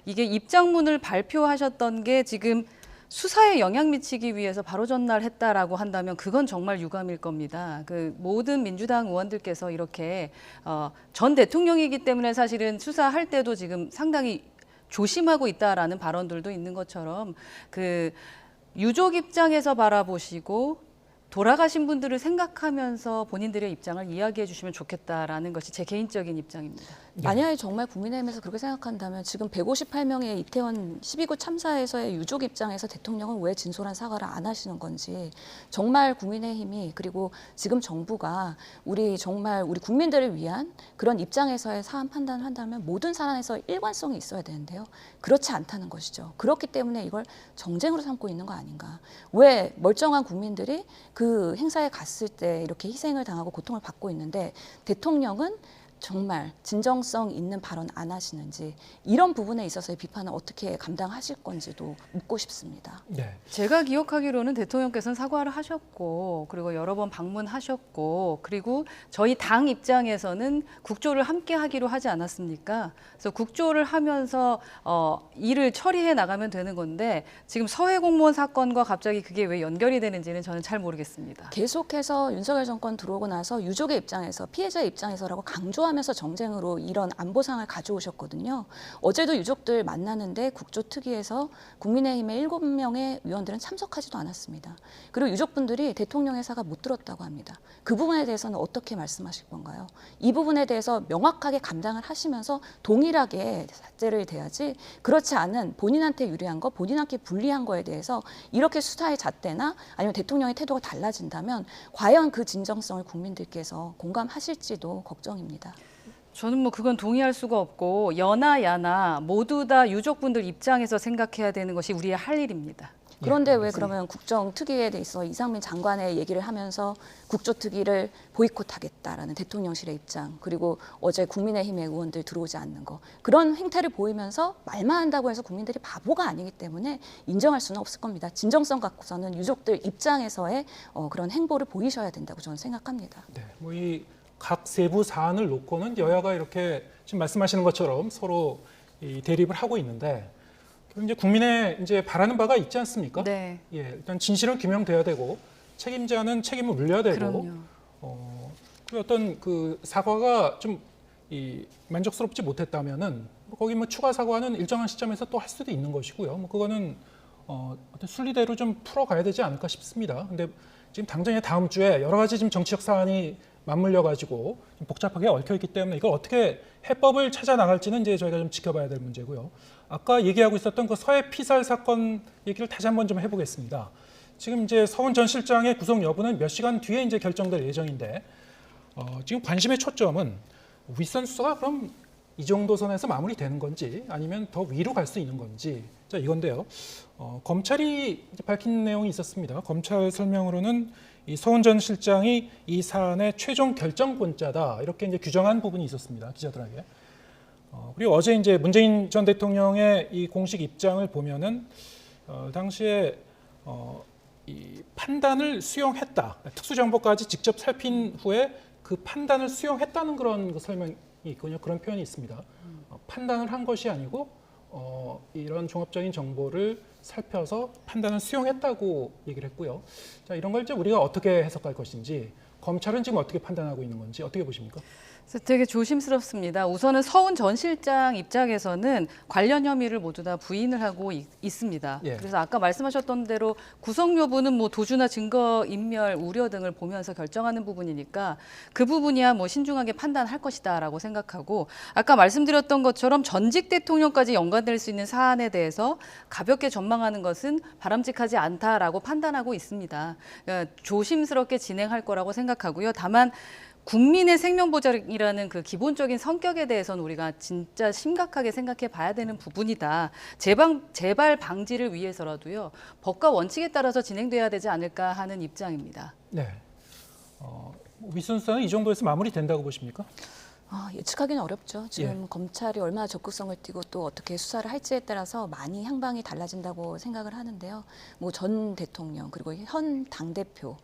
이게 입장문을 발표하셨던 게 지금 수사에 영향 미치기 위해서 바로 전날 했다라고 한다면 그건 정말 유감일 겁니다. 그 모든 민주당 의원들께서 이렇게 전 대통령이기 때문에 사실은 수사할 때도 지금 상당히 조심하고 있다라는 발언들도 있는 것처럼 그 유족 입장에서 바라보시고 돌아가신 분들을 생각하면서 본인들의 입장을 이야기해 주시면 좋겠다라는 것이 제 개인적인 입장입니다. 만약에 정말 국민의힘에서 그렇게 생각한다면 지금 158명의 이태원 12구 참사에서의 유족 입장에서 대통령은 왜 진솔한 사과를 안 하시는 건지 정말 국민의힘이 그리고 지금 정부가 정말 우리 국민들을 위한 그런 입장에서의 사안 판단을 한다면 모든 사안에서 일관성이 있어야 되는데요. 그렇지 않다는 것이죠. 그렇기 때문에 이걸 정쟁으로 삼고 있는 거 아닌가. 왜 멀쩡한 국민들이 그 행사에 갔을 때 이렇게 희생을 당하고 고통을 받고 있는데 대통령은 정말 진정성 있는 발언 안 하시는지 이런 부분에 있어서의 비판을 어떻게 감당하실 건지도 묻고 싶습니다. 네. 제가 기억하기로는 대통령께서는 사과를 하셨고 그리고 여러 번 방문하셨고 그리고 저희 당 입장에서는 국조를 함께 하기로 하지 않았습니까? 그래서 국조를 하면서 일을 처리해 나가면 되는 건데 지금 서해 공무원 사건과 갑자기 그게 왜 연결이 되는지는 저는 잘 모르겠습니다. 계속해서 윤석열 정권 들어오고 나서 유족의 입장에서 피해자의 입장에서라고 강조하면서 정쟁으로 이런 안보상을 가져오셨거든요. 어제도 유족들 만나는데 국조특위에서 국민의힘의 7명의 의원들은 참석하지도 않았습니다. 그리고 유족분들이 대통령의 사과 못 들었다고 합니다. 그 부분에 대해서는 어떻게 말씀하실 건가요? 이 부분에 대해서 명확하게 감당을 하시면서 동일하게 잣대를 대야지 그렇지 않은 본인한테 유리한 거, 본인한테 불리한 거에 대해서 이렇게 수사의 잣대나 아니면 대통령의 태도가 달라진다면 과연 그 진정성을 국민들께서 공감하실지도 걱정입니다. 저는 뭐 그건 동의할 수가 없고 여나 야나 모두 다 유족분들 입장에서 생각해야 되는 것이 우리의 할 일입니다. 그런데 왜 그러면 국정특위에 대해서 이상민 장관의 얘기를 하면서 국조특위를 보이콧하겠다라는 대통령실의 입장, 그리고 어제 국민의힘의 의원들 들어오지 않는 거, 그런 행태를 보이면서 말만 한다고 해서 국민들이 바보가 아니기 때문에 인정할 수는 없을 겁니다. 진정성 갖고서는 유족들 입장에서의 그런 행보를 보이셔야 된다고 저는 생각합니다. 네, 뭐 이 각 세부 사안을 놓고는 여야가 이렇게 지금 말씀하시는 것처럼 서로 이 대립을 하고 있는데, 이제 국민의 이제 바라는 바가 있지 않습니까? 네. 예, 일단 진실은 규명돼야 되고 책임자는 책임을 물려야 되고, 그럼요. 그리고 어떤 그 사과가 좀 만족스럽지 못했다면은 거기 뭐 추가 사과는 일정한 시점에서 또 할 수도 있는 것이고요. 뭐 그거는 어떤 순리대로 좀 풀어가야 되지 않을까 싶습니다. 근데 지금 당장에 다음 주에 여러 가지 지금 정치적 사안이 맞물려 가지고 복잡하게 얽혀 있기 때문에 이걸 어떻게 해법을 찾아 나갈지는 이제 저희가 좀 지켜봐야 될 문제고요. 아까 얘기하고 있었던 그 서해 피살 사건 얘기를 다시 한번 좀 해보겠습니다. 지금 이제 서훈 전 실장의 구속 여부는 몇 시간 뒤에 이제 결정될 예정인데, 지금 관심의 초점은 윗선 수사가 그럼 이 정도 선에서 마무리되는 건지 아니면 더 위로 갈 수 있는 건지, 자 이건데요. 검찰이 이제 밝힌 내용이 있었습니다. 검찰 설명으로는 이 서훈 전 실장이 이 사안의 최종 결정권자다, 이렇게 이제 규정한 부분이 있었습니다. 기자들에게. 그리고 어제 이제 문재인 전 대통령의 이 공식 입장을 보면은 당시에 이 판단을 수용했다, 특수정보까지 직접 살핀 후에 그 판단을 수용했다는 그런 그 설명이 있거든요. 그런 표현이 있습니다. 판단을 한 것이 아니고 이런 종합적인 정보를 살펴서 판단을 수용했다고 얘기를 했고요. 자, 이런 걸 이제 우리가 어떻게 해석할 것인지, 검찰은 지금 어떻게 판단하고 있는 건지 어떻게 보십니까? 되게 조심스럽습니다. 우선은 서훈 전 실장 입장에서는 관련 혐의를 모두 다 부인을 하고 있습니다. 예. 그래서 아까 말씀하셨던 대로 구속 여부는 뭐 도주나 증거 인멸 우려 등을 보면서 결정하는 부분이니까 그 부분이야 뭐 신중하게 판단할 것이다라고 생각하고, 아까 말씀드렸던 것처럼 전직 대통령까지 연관될 수 있는 사안에 대해서 가볍게 전망하는 것은 바람직하지 않다라고 판단하고 있습니다. 그러니까 조심스럽게 진행할 거라고 생각하고요. 다만 국민의 생명보장이라는 그 기본적인 성격에 대해서는 우리가 진짜 심각하게 생각해 봐야 되는 부분이다. 재발 방지를 위해서라도요, 법과 원칙에 따라서 진행돼야 되지 않을까 하는 입장입니다. 네. 윗선 수사는 이 정도에서 마무리된다고 보십니까? 예측하기는 어렵죠. 지금 예. 검찰이 얼마나 적극성을 띠고 또 어떻게 수사를 할지에 따라서 많이 향방이 달라진다고 생각을 하는데요. 뭐 전 대통령 그리고 현 당대표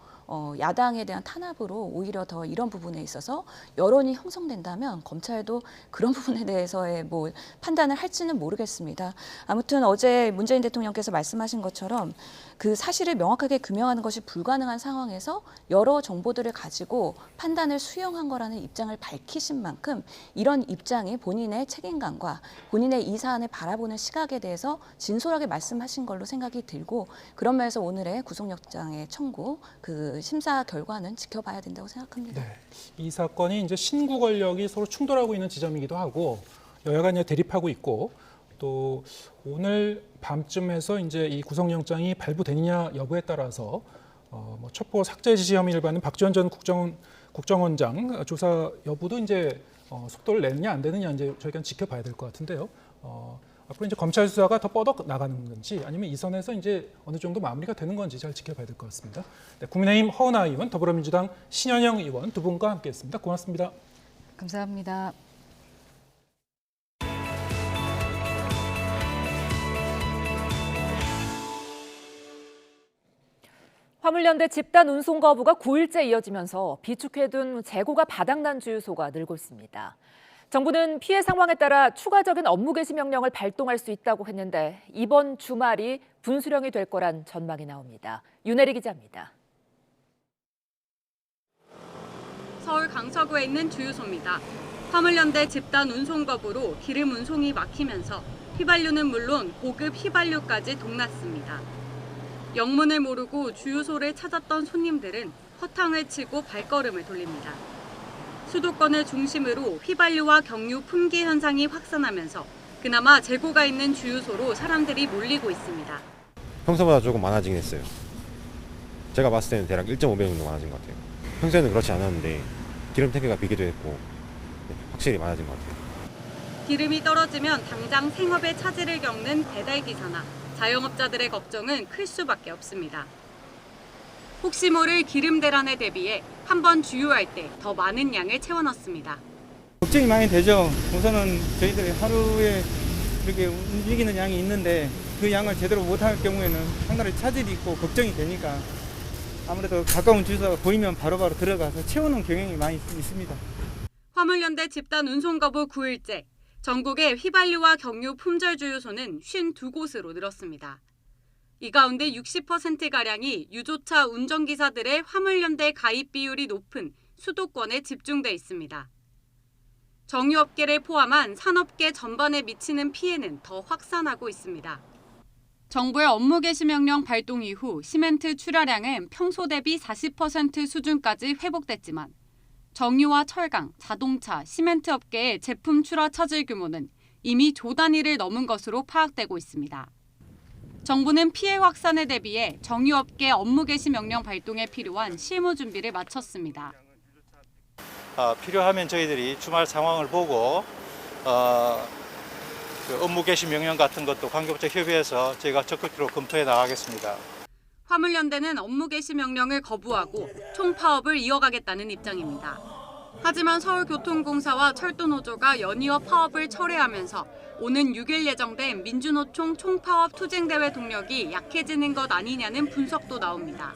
야당에 대한 탄압으로 오히려 더 이런 부분에 있어서 여론이 형성된다면 검찰도 그런 부분에 대해서의 뭐 판단을 할지는 모르겠습니다. 아무튼 어제 문재인 대통령께서 말씀하신 것처럼 그 사실을 명확하게 규명하는 것이 불가능한 상황에서 여러 정보들을 가지고 판단을 수용한 거라는 입장을 밝히신 만큼 이런 입장이 본인의 책임감과 본인의 이 사안을 바라보는 시각에 대해서 진솔하게 말씀하신 걸로 생각이 들고, 그런 면에서 오늘의 구속영장의 청구 그 심사 결과는 지켜봐야 된다고 생각합니다. 네. 이 사건이 이제 신구 권력이 서로 충돌하고 있는 지점이기도 하고, 여야가 이제 대립하고 있고, 또 오늘 밤쯤에서 이제 이 구속영장이 발부되느냐 여부에 따라서 뭐 첩보 삭제 지시 혐의를 받는 박지원 전 국정원장 조사 여부도 이제 속도를 내느냐 안 되느냐 이제 저희가 지켜봐야 될 것 같은데요. 앞으로 이제 검찰 수사가 더 뻗어 나가는 건지 아니면 이 선에서 이제 어느 정도 마무리가 되는 건지 잘 지켜봐야 될 것 같습니다. 네, 국민의힘 허은하 의원, 더불어민주당 신현영 의원 두 분과 함께했습니다. 고맙습니다. 감사합니다. 화물연대 집단 운송 거부가 9일째 이어지면서 비축해둔 재고가 바닥난 주유소가 늘고 있습니다. 정부는 피해 상황에 따라 추가적인 업무 개시 명령을 발동할 수 있다고 했는데 이번 주말이 분수령이 될 거란 전망이 나옵니다. 윤혜리 기자입니다. 서울 강서구에 있는 주유소입니다. 화물연대 집단 운송 거부로 기름 운송이 막히면서 휘발유는 물론 고급 휘발유까지 동났습니다. 영문을 모르고 주유소를 찾았던 손님들은 허탕을 치고 발걸음을 돌립니다. 수도권을 중심으로 휘발유와 경유 품귀 현상이 확산하면서 그나마 재고가 있는 주유소로 사람들이 몰리고 있습니다. 평소보다 조금 많아지긴 했어요. 제가 봤을 때는 대략 1.5배 정도 많아진 것 같아요. 평소에는 그렇지 않았는데 기름 탱크가 비기도 했고 확실히 많아진 것 같아요. 기름이 떨어지면 당장 생업에 차질을 겪는 배달기사나 자영업자들의 걱정은 클 수밖에 없습니다. 혹시 모를 기름 대란에 대비해 한 번 주유할 때 더 많은 양을 채워 넣습니다. 걱정이 많이 되죠. 우선은 저희들이 하루에 이렇게 움직이는 양이 있는데 그 양을 제대로 못할 경우에는 상당히 차질이 있고 걱정이 되니까 아무래도 가까운 주유소가 보이면 바로바로 들어가서 채우는 경향이 많이 있습니다. 화물연대 집단 운송 거부 9일째, 전국의 휘발유와 경유 품절 주유소는 52곳으로 늘었습니다. 이 가운데 60%가량이 유조차 운전기사들의 화물연대 가입 비율이 높은 수도권에 집중돼 있습니다. 정유업계를 포함한 산업계 전반에 미치는 피해는 더 확산하고 있습니다. 정부의 업무 개시 명령 발동 이후 시멘트 출하량은 평소 대비 40% 수준까지 회복됐지만 정유와 철강, 자동차, 시멘트 업계의 제품 출하 차질 규모는 이미 조 단위를 넘은 것으로 파악되고 있습니다. 정부는 피해 확산에 대비해 정유업계 업무 개시 명령 발동에 필요한 실무 준비를 마쳤습니다. 필요하면 저희들이 주말 상황을 보고 업무 개시 명령 같은 것도 관계업체 협의해서 저희가 적극적으로 검토해 나가겠습니다. 화물연대는 업무 개시 명령을 거부하고 총파업을 이어가겠다는 입장입니다. 하지만 서울교통공사와 철도노조가 연이어 파업을 철회하면서 오는 6일 예정된 민주노총 총파업 투쟁대회 동력이 약해지는 것 아니냐는 분석도 나옵니다.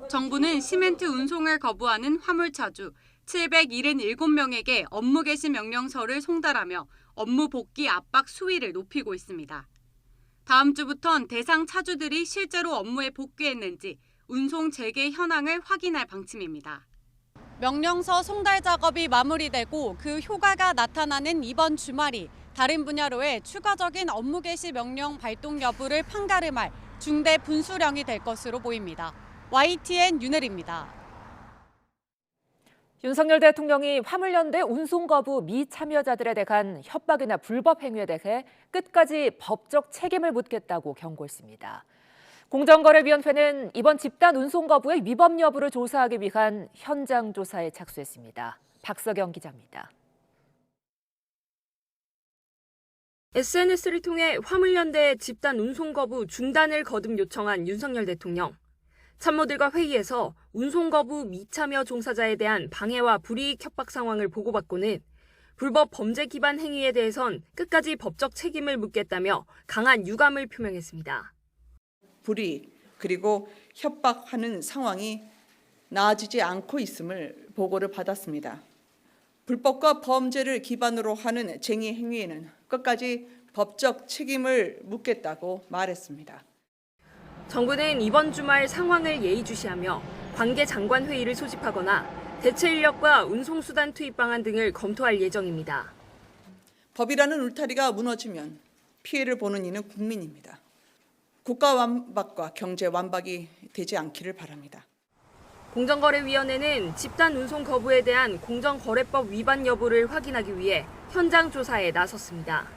정부는 시멘트 운송을 거부하는 화물차주 777명에게 업무 개시 명령서를 송달하며 업무 복귀 압박 수위를 높이고 있습니다. 다음 주부턴 대상 차주들이 실제로 업무에 복귀했는지 운송 재개 현황을 확인할 방침입니다. 명령서 송달 작업이 마무리되고 그 효과가 나타나는 이번 주말이 다른 분야로의 추가적인 업무 개시 명령 발동 여부를 판가름할 중대 분수령이 될 것으로 보입니다. YTN 윤혜리입니다. 윤석열 대통령이 화물연대 운송 거부 미참여자들에 대한 협박이나 불법 행위에 대해 끝까지 법적 책임을 묻겠다고 경고했습니다. 공정거래위원회는 이번 집단 운송 거부의 위법 여부를 조사하기 위한 현장 조사에 착수했습니다. 박서경 기자입니다. SNS를 통해 화물연대의 집단 운송 거부 중단을 거듭 요청한 윤석열 대통령. 참모들과 회의에서 운송 거부 미참여 종사자에 대한 방해와 불이익 협박 상황을 보고받고는 불법 범죄 기반 행위에 대해선 끝까지 법적 책임을 묻겠다며 강한 유감을 표명했습니다. 불이익 그리고 협박하는 상황이 나아지지 않고 있음을 보고를 받았습니다. 불법과 범죄를 기반으로 하는 쟁의 행위에는 끝까지 법적 책임을 묻겠다고 말했습니다. 정부는 이번 주말 상황을 예의주시하며 관계 장관 회의를 소집하거나 대체 인력과 운송수단 투입 방안 등을 검토할 예정입니다. 법이라는 울타리가 무너지면 피해를 보는 이는 국민입니다. 국가 완박과 경제 완박이 되지 않기를 바랍니다. 공정거래위원회는 집단 운송 거부에 대한 공정거래법 위반 여부를 확인하기 위해 현장 조사에 나섰습니다.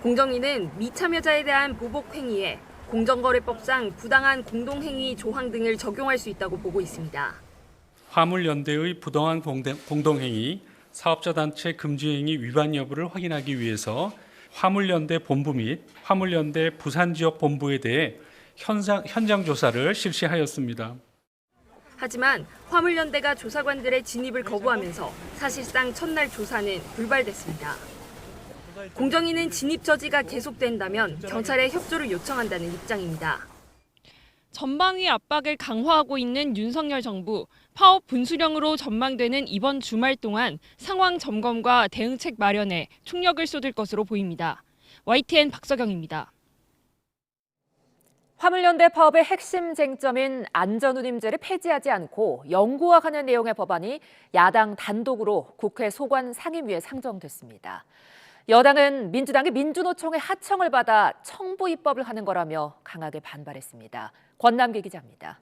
공정위는 미참여자에 대한 보복 행위에 공정거래법상 부당한 공동행위 조항 등을 적용할 수 있다고 보고 있습니다. 화물연대의 부당한 공동행위, 사업자 단체 금지행위 위반 여부를 확인하기 위해서 화물연대 본부 및 화물연대 부산지역 본부에 대해 현장 조사를 실시하였습니다. 하지만 화물연대가 조사관들의 진입을 거부하면서 사실상 첫날 조사는 불발됐습니다. 공정위는 진입 저지가 계속된다면 경찰에 협조를 요청한다는 입장입니다. 전방위 압박을 강화하고 있는 윤석열 정부, 파업 분수령으로 전망되는 이번 주말 동안 상황 점검과 대응책 마련에 총력을 쏟을 것으로 보입니다. YTN 박서경입니다. 화물연대 파업의 핵심 쟁점인 안전운임제를 폐지하지 않고 영구화하는 내용의 법안이 야당 단독으로 국회 소관 상임위에 상정됐습니다. 여당은 민주당이 민주노총의 하청을 받아 청부 입법을 하는 거라며 강하게 반발했습니다. 권남기 기자입니다.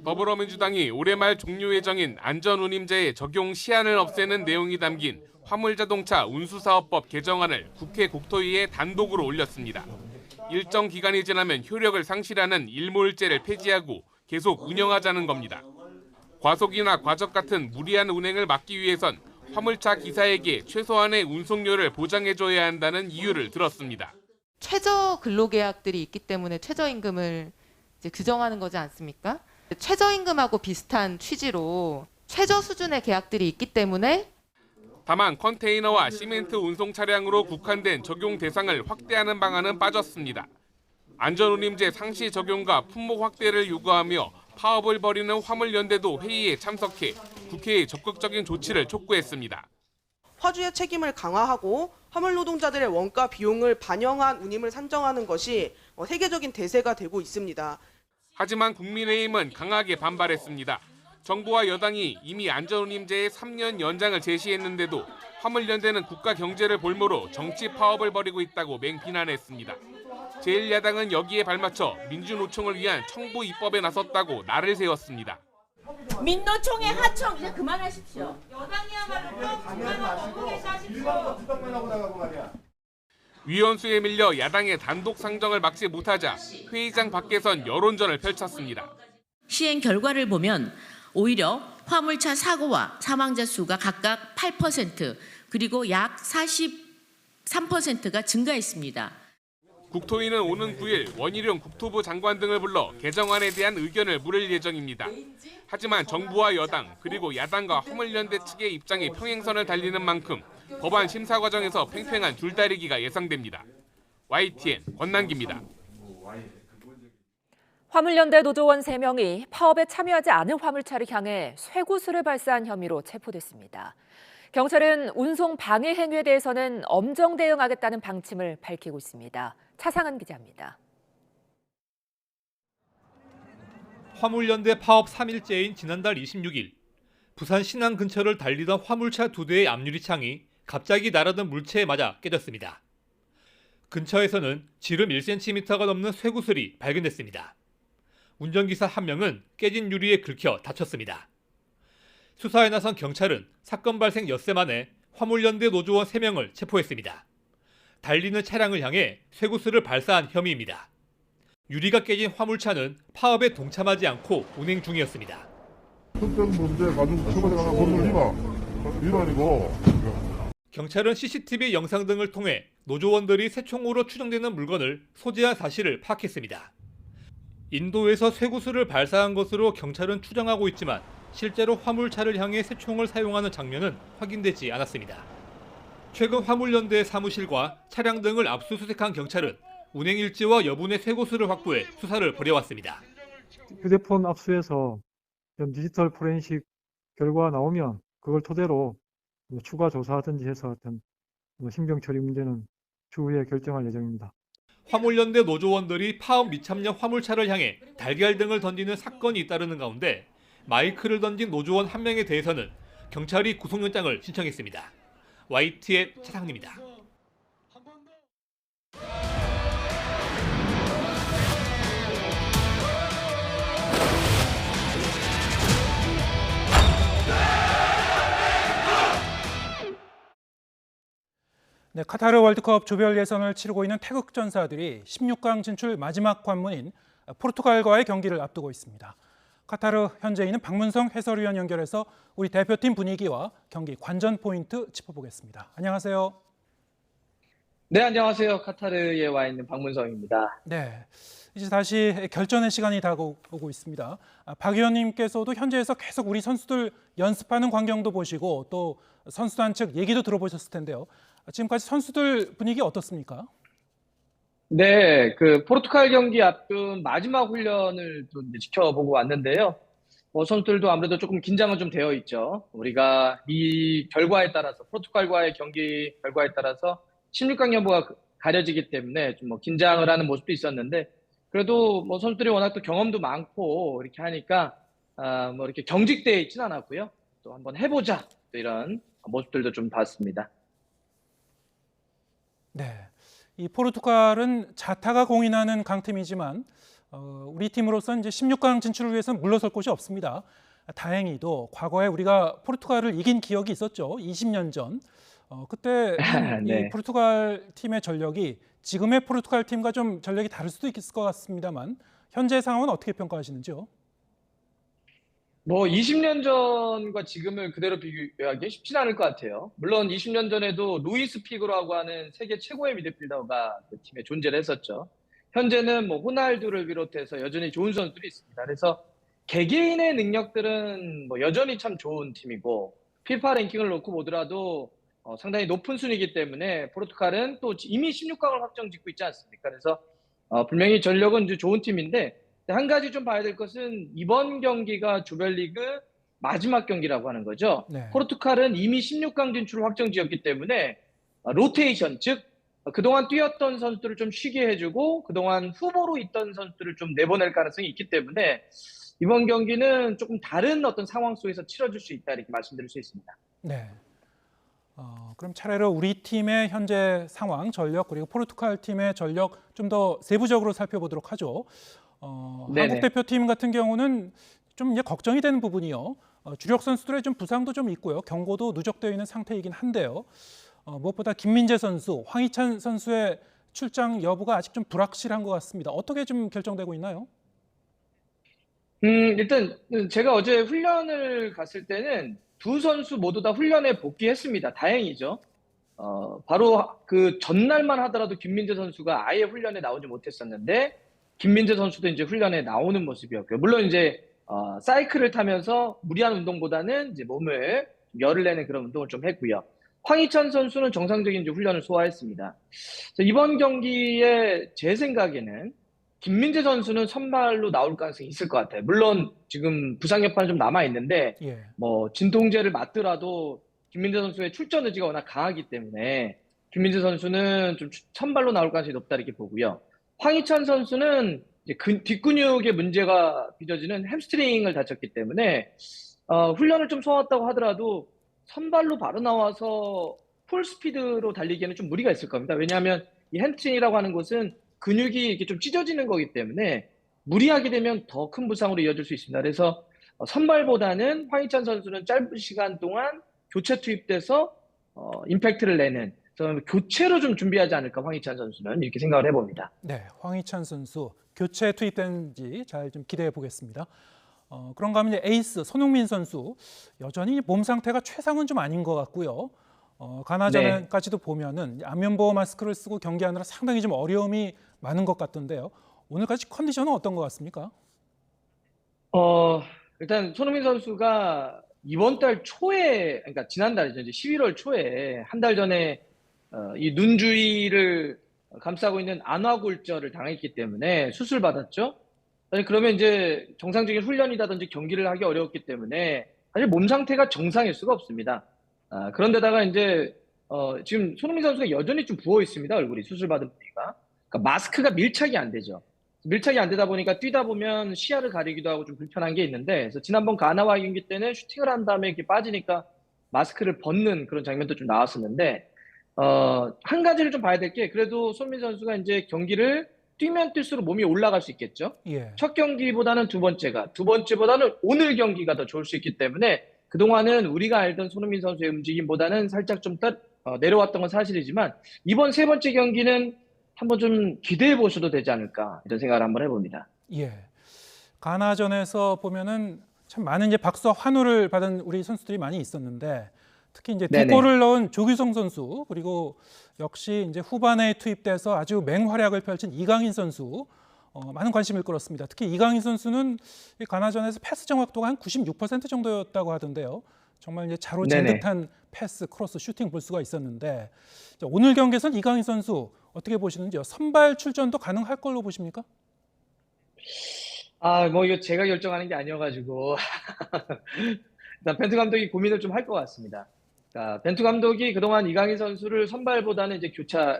더불어민주당이 올해 말 종료 예정인 안전운임제의 적용 시한을 없애는 내용이 담긴 화물자동차 운수사업법 개정안을 국회 국토위에 단독으로 올렸습니다. 일정 기간이 지나면 효력을 상실하는 일몰제를 폐지하고 계속 운영하자는 겁니다. 과속이나 과적 같은 무리한 운행을 막기 위해선 화물차 기사에게 최소한의 운송료를 보장해줘야 한다는 이유를 들었습니다. 최저 근로계약들이 있기 때문에 최저임금을 이제 규정하는 거지 않습니까? 최저임금하고 비슷한 취지로 최저 수준의 계약들이 있기 때문에 다만 컨테이너와 시멘트 운송 차량으로 국한된 적용 대상을 확대하는 방안은 빠졌습니다. 안전운임제 상시 적용과 품목 확대를 요구하며 파업을 벌이는 화물연대도 회의에 참석해 국회에 적극적인 조치를 촉구했습니다. 화주의 책임을 강화하고 화물 노동자들의 원가 비용을 반영한 운임을 산정하는 것이 세계적인 대세가 되고 있습니다. 하지만 국민의힘은 강하게 반발했습니다. 정부와 여당이 이미 안전운임제의 3년 연장을 제시했는데도 화물연대는 국가 경제를 볼모로 정치 파업을 벌이고 있다고 맹비난했습니다. 제1야당은 여기에 발맞춰 민주노총을 위한 청부 입법에 나섰다고 날을 세웠습니다. 민노총의 하청 이제 그만하십시오. 여당이야말로 위원수에 밀려 야당의 단독 상정을 막지 못하자 회의장 밖에선 여론전을 펼쳤습니다. 시행 결과를 보면 오히려 화물차 사고와 사망자 수가 각각 8% 그리고 약 43%가 증가했습니다. 국토위는 오는 9일 원희룡 국토부 장관 등을 불러 개정안에 대한 의견을 물을 예정입니다. 하지만 정부와 여당 그리고 야당과 화물연대 측의 입장이 평행선을 달리는 만큼 법안 심사 과정에서 팽팽한 줄다리기가 예상됩니다. YTN 권남기입니다. 화물연대 노조원 3명이 파업에 참여하지 않은 화물차를 향해 쇠구슬을 발사한 혐의로 체포됐습니다. 경찰은 운송 방해 행위에 대해서는 엄정 대응하겠다는 방침을 밝히고 있습니다. 차상은 기자입니다. 화물연대 파업 3일째인 지난달 26일 부산 신안 근처를 달리던 화물차 2대의 앞유리창이 갑자기 날아든 물체에 맞아 깨졌습니다. 근처에서는 지름 1cm가 넘는 쇠구슬이 발견됐습니다. 운전기사 1명은 깨진 유리에 긁혀 다쳤습니다. 수사에 나선 경찰은 사건 발생 엿새 만에 화물연대 노조원 3명을 체포했습니다. 달리는 차량을 향해 쇠구슬을 발사한 혐의입니다. 유리가 깨진 화물차는 파업에 동참하지 않고 운행 중이었습니다. 특정 문제 가지고 처벌하거나 건들지 마. 위반이고. 경찰은 CCTV 영상 등을 통해 노조원들이 새총으로 추정되는 물건을 소지한 사실을 파악했습니다. 인도에서 쇠구슬을 발사한 것으로 경찰은 추정하고 있지만 실제로 화물차를 향해 새총을 사용하는 장면은 확인되지 않았습니다. 최근 화물연대 사무실과 차량 등을 압수수색한 경찰은 운행 일지와 여분의 쇠구슬을 확보해 수사를 벌여왔습니다. 휴대폰 압수해서 디지털 포렌식 결과가 나오면 그걸 토대로 추가 조사하든지 해서 어떤 신병 처리 문제는 추후에 결정할 예정입니다. 화물연대 노조원들이 파업 미참여 화물차를 향해 달걀 등을 던지는 사건이 잇따르는 가운데 마이크를 던진 노조원 1명에 대해서는 경찰이 구속영장을 신청했습니다. YT의 차상입니다. 네, 카타르 월드컵 조별 예선을 치르고 있는 태극 전사들이 16강 진출 마지막 관문인 포르투갈과의 경기를 앞두고 있습니다. 카타르 현재 있는 박문성 해설위원 연결해서 우리 대표팀 분위기와 경기 관전 포인트 짚어보겠습니다. 안녕하세요. 네, 안녕하세요. 카타르에 와 있는 박문성입니다. 네, 이제 다시 결전의 시간이 다가오고 있습니다. 박 위원님께서도 현지에서 계속 우리 선수들 연습하는 광경도 보시고 또 선수단 측 얘기도 들어보셨을 텐데요. 지금까지 선수들 분위기 어떻습니까? 네, 그 포르투갈 경기 앞둔 마지막 훈련을 또 이제 지켜보고 왔는데요. 선수들도 아무래도 조금 긴장은 좀 되어 있죠. 우리가 이 결과에 따라서 포르투갈과의 경기 결과에 따라서 16강 여부가 가려지기 때문에 좀 긴장을 하는 모습도 있었는데 그래도 선수들이 워낙 또 경험도 많고 이렇게 하니까 이렇게 경직되어 있지는 않았고요. 또 한번 해보자 또 이런 모습들도 좀 봤습니다. 네, 이 포르투갈은 자타가 공인하는 강팀이지만 우리 팀으로서는 이제 16강 진출을 위해서는 물러설 곳이 없습니다. 다행히도 과거에 우리가 포르투갈을 이긴 기억이 있었죠. 20년 전. 그때 네. 이 포르투갈 팀의 전력이 지금의 포르투갈 팀과 좀 전력이 다를 수도 있을 것 같습니다만 현재 상황은 어떻게 평가하시는지요? 뭐 20년 전과 지금을 그대로 비교하기 쉽진 않을 것 같아요. 물론 20년 전에도 루이스 피고라고 하는 세계 최고의 미드필더가 그 팀에 존재를 했었죠. 현재는 뭐 호날두를 비롯해서 여전히 좋은 선수들이 있습니다. 그래서 개개인의 능력들은 뭐 여전히 참 좋은 팀이고 피파 랭킹을 놓고 보더라도 상당히 높은 순위이기 때문에 포르투갈은 또 이미 16강을 확정짓고 있지 않습니까? 그래서 분명히 전력은 이제 좋은 팀인데 한 가지 좀 봐야 될 것은 이번 경기가 조별리그 마지막 경기라고 하는 거죠. 네. 포르투갈은 이미 16강 진출을 확정지었기 때문에 로테이션, 즉 그동안 뛰었던 선수들을 좀 쉬게 해주고 그동안 후보로 있던 선수들을 좀 내보낼 가능성이 있기 때문에 이번 경기는 조금 다른 어떤 상황 속에서 치러질 수 있다 이렇게 말씀드릴 수 있습니다. 네. 그럼 차례로 우리 팀의 현재 상황, 전력 그리고 포르투갈 팀의 전력 좀 더 세부적으로 살펴보도록 하죠. 한국 대표팀 같은 경우는 좀 이제 걱정이 되는 부분이요. 주력 선수들의 좀 부상도 좀 있고요. 경고도 누적되어 있는 상태이긴 한데요. 무엇보다 김민재 선수, 황희찬 선수의 출장 여부가 아직 좀 불확실한 것 같습니다. 어떻게 좀 결정되고 있나요? 일단 제가 어제 훈련을 갔을 때는 두 선수 모두 다 훈련에 복귀했습니다. 다행이죠. 바로 그 전날만 하더라도 김민재 선수가 아예 훈련에 나오지 못했었는데 김민재 선수도 이제 훈련에 나오는 모습이었고요. 물론 이제 사이클을 타면서 무리한 운동보다는 이제 몸을 열을 내는 그런 운동을 좀 했고요. 황희찬 선수는 정상적인 이제 훈련을 소화했습니다. 이번 경기에 제 생각에는 김민재 선수는 선발로 나올 가능성이 있을 것 같아요. 물론 지금 부상 여파는 좀 남아 있는데 뭐 진통제를 맞더라도 김민재 선수의 출전 의지가 워낙 강하기 때문에 김민재 선수는 좀 선발로 나올 가능성이 높다 이렇게 보고요. 황희찬 선수는 이제 뒷근육에 문제가 빚어지는 햄스트링을 다쳤기 때문에 훈련을 좀 소화했다고 하더라도 선발로 바로 나와서 풀 스피드로 달리기에는 좀 무리가 있을 겁니다. 왜냐하면 이 햄스트링이라고 하는 것은 근육이 이렇게 좀 찢어지는 거기 때문에 무리하게 되면 더 큰 부상으로 이어질 수 있습니다. 그래서 선발보다는 황희찬 선수는 짧은 시간 동안 교체 투입돼서 임팩트를 내는 교체로 좀 준비하지 않을까 황희찬 선수는 이렇게 생각을 해봅니다. 네, 황희찬 선수 교체 투입되는지 잘 좀 기대해 보겠습니다. 그런가 하면 이제 에이스 손흥민 선수 여전히 몸 상태가 최상은 좀 아닌 것 같고요. 가나전까지도 보면은 안면보호 마스크를 쓰고 경기하느라 상당히 좀 어려움이 많은 것 같던데요. 오늘까지 컨디션은 어떤 것 같습니까? 일단 손흥민 선수가 이번 달 초에, 그러니까 지난달이죠. 이제 11월 초에 한 달 전에 이 눈 주위를 감싸고 있는 안화골절을 당했기 때문에 수술 받았죠. 그러면 이제 정상적인 훈련이라든지 경기를 하기 어려웠기 때문에 사실 몸 상태가 정상일 수가 없습니다. 그런데다가 이제 지금 손흥민 선수가 여전히 좀 부어 있습니다. 얼굴이 수술 받은 부위가. 그러니까 마스크가 밀착이 안 되죠. 밀착이 안 되다 보니까 뛰다 보면 시야를 가리기도 하고 좀 불편한 게 있는데, 그래서 지난번 가나와 경기 때는 슈팅을 한 다음에 이렇게 빠지니까 마스크를 벗는 그런 장면도 좀 나왔었는데, 한 가지를 좀 봐야 될 게, 그래도 손흥민 선수가 이제 경기를 뛰면 뛸수록 몸이 올라갈 수 있겠죠. 첫 경기보다는 두 번째보다는 오늘 경기가 더 좋을 수 있기 때문에 그동안은 우리가 알던 손흥민 선수의 움직임보다는 살짝 좀 내려왔던 건 사실이지만 이번 세 번째 경기는 한번 좀 기대해 보셔도 되지 않을까 이런 생각을 한번 해봅니다. 예, 가나전에서 보면은 참 많은 이제 박수와 환호를 받은 우리 선수들이 많이 있었는데 특히 이제 두 골을 넣은 조규성 선수 그리고 역시 이제 후반에 투입돼서 아주 맹활약을 펼친 이강인 선수 많은 관심을 끌었습니다. 특히 이강인 선수는 가나전에서 패스 정확도가 한 96% 정도였다고 하던데요. 정말 이제 자로진 듯한 패스, 크로스, 슈팅 볼 수가 있었는데 오늘 경기에서는 이강인 선수 어떻게 보시는지요? 선발 출전도 가능할 걸로 보십니까? 뭐 이거 제가 결정하는 게 아니어가지고 일단 벤투 감독이 고민을 좀 할 것 같습니다. 그러니까 벤투 감독이 그동안 이강인 선수를 선발보다는 이제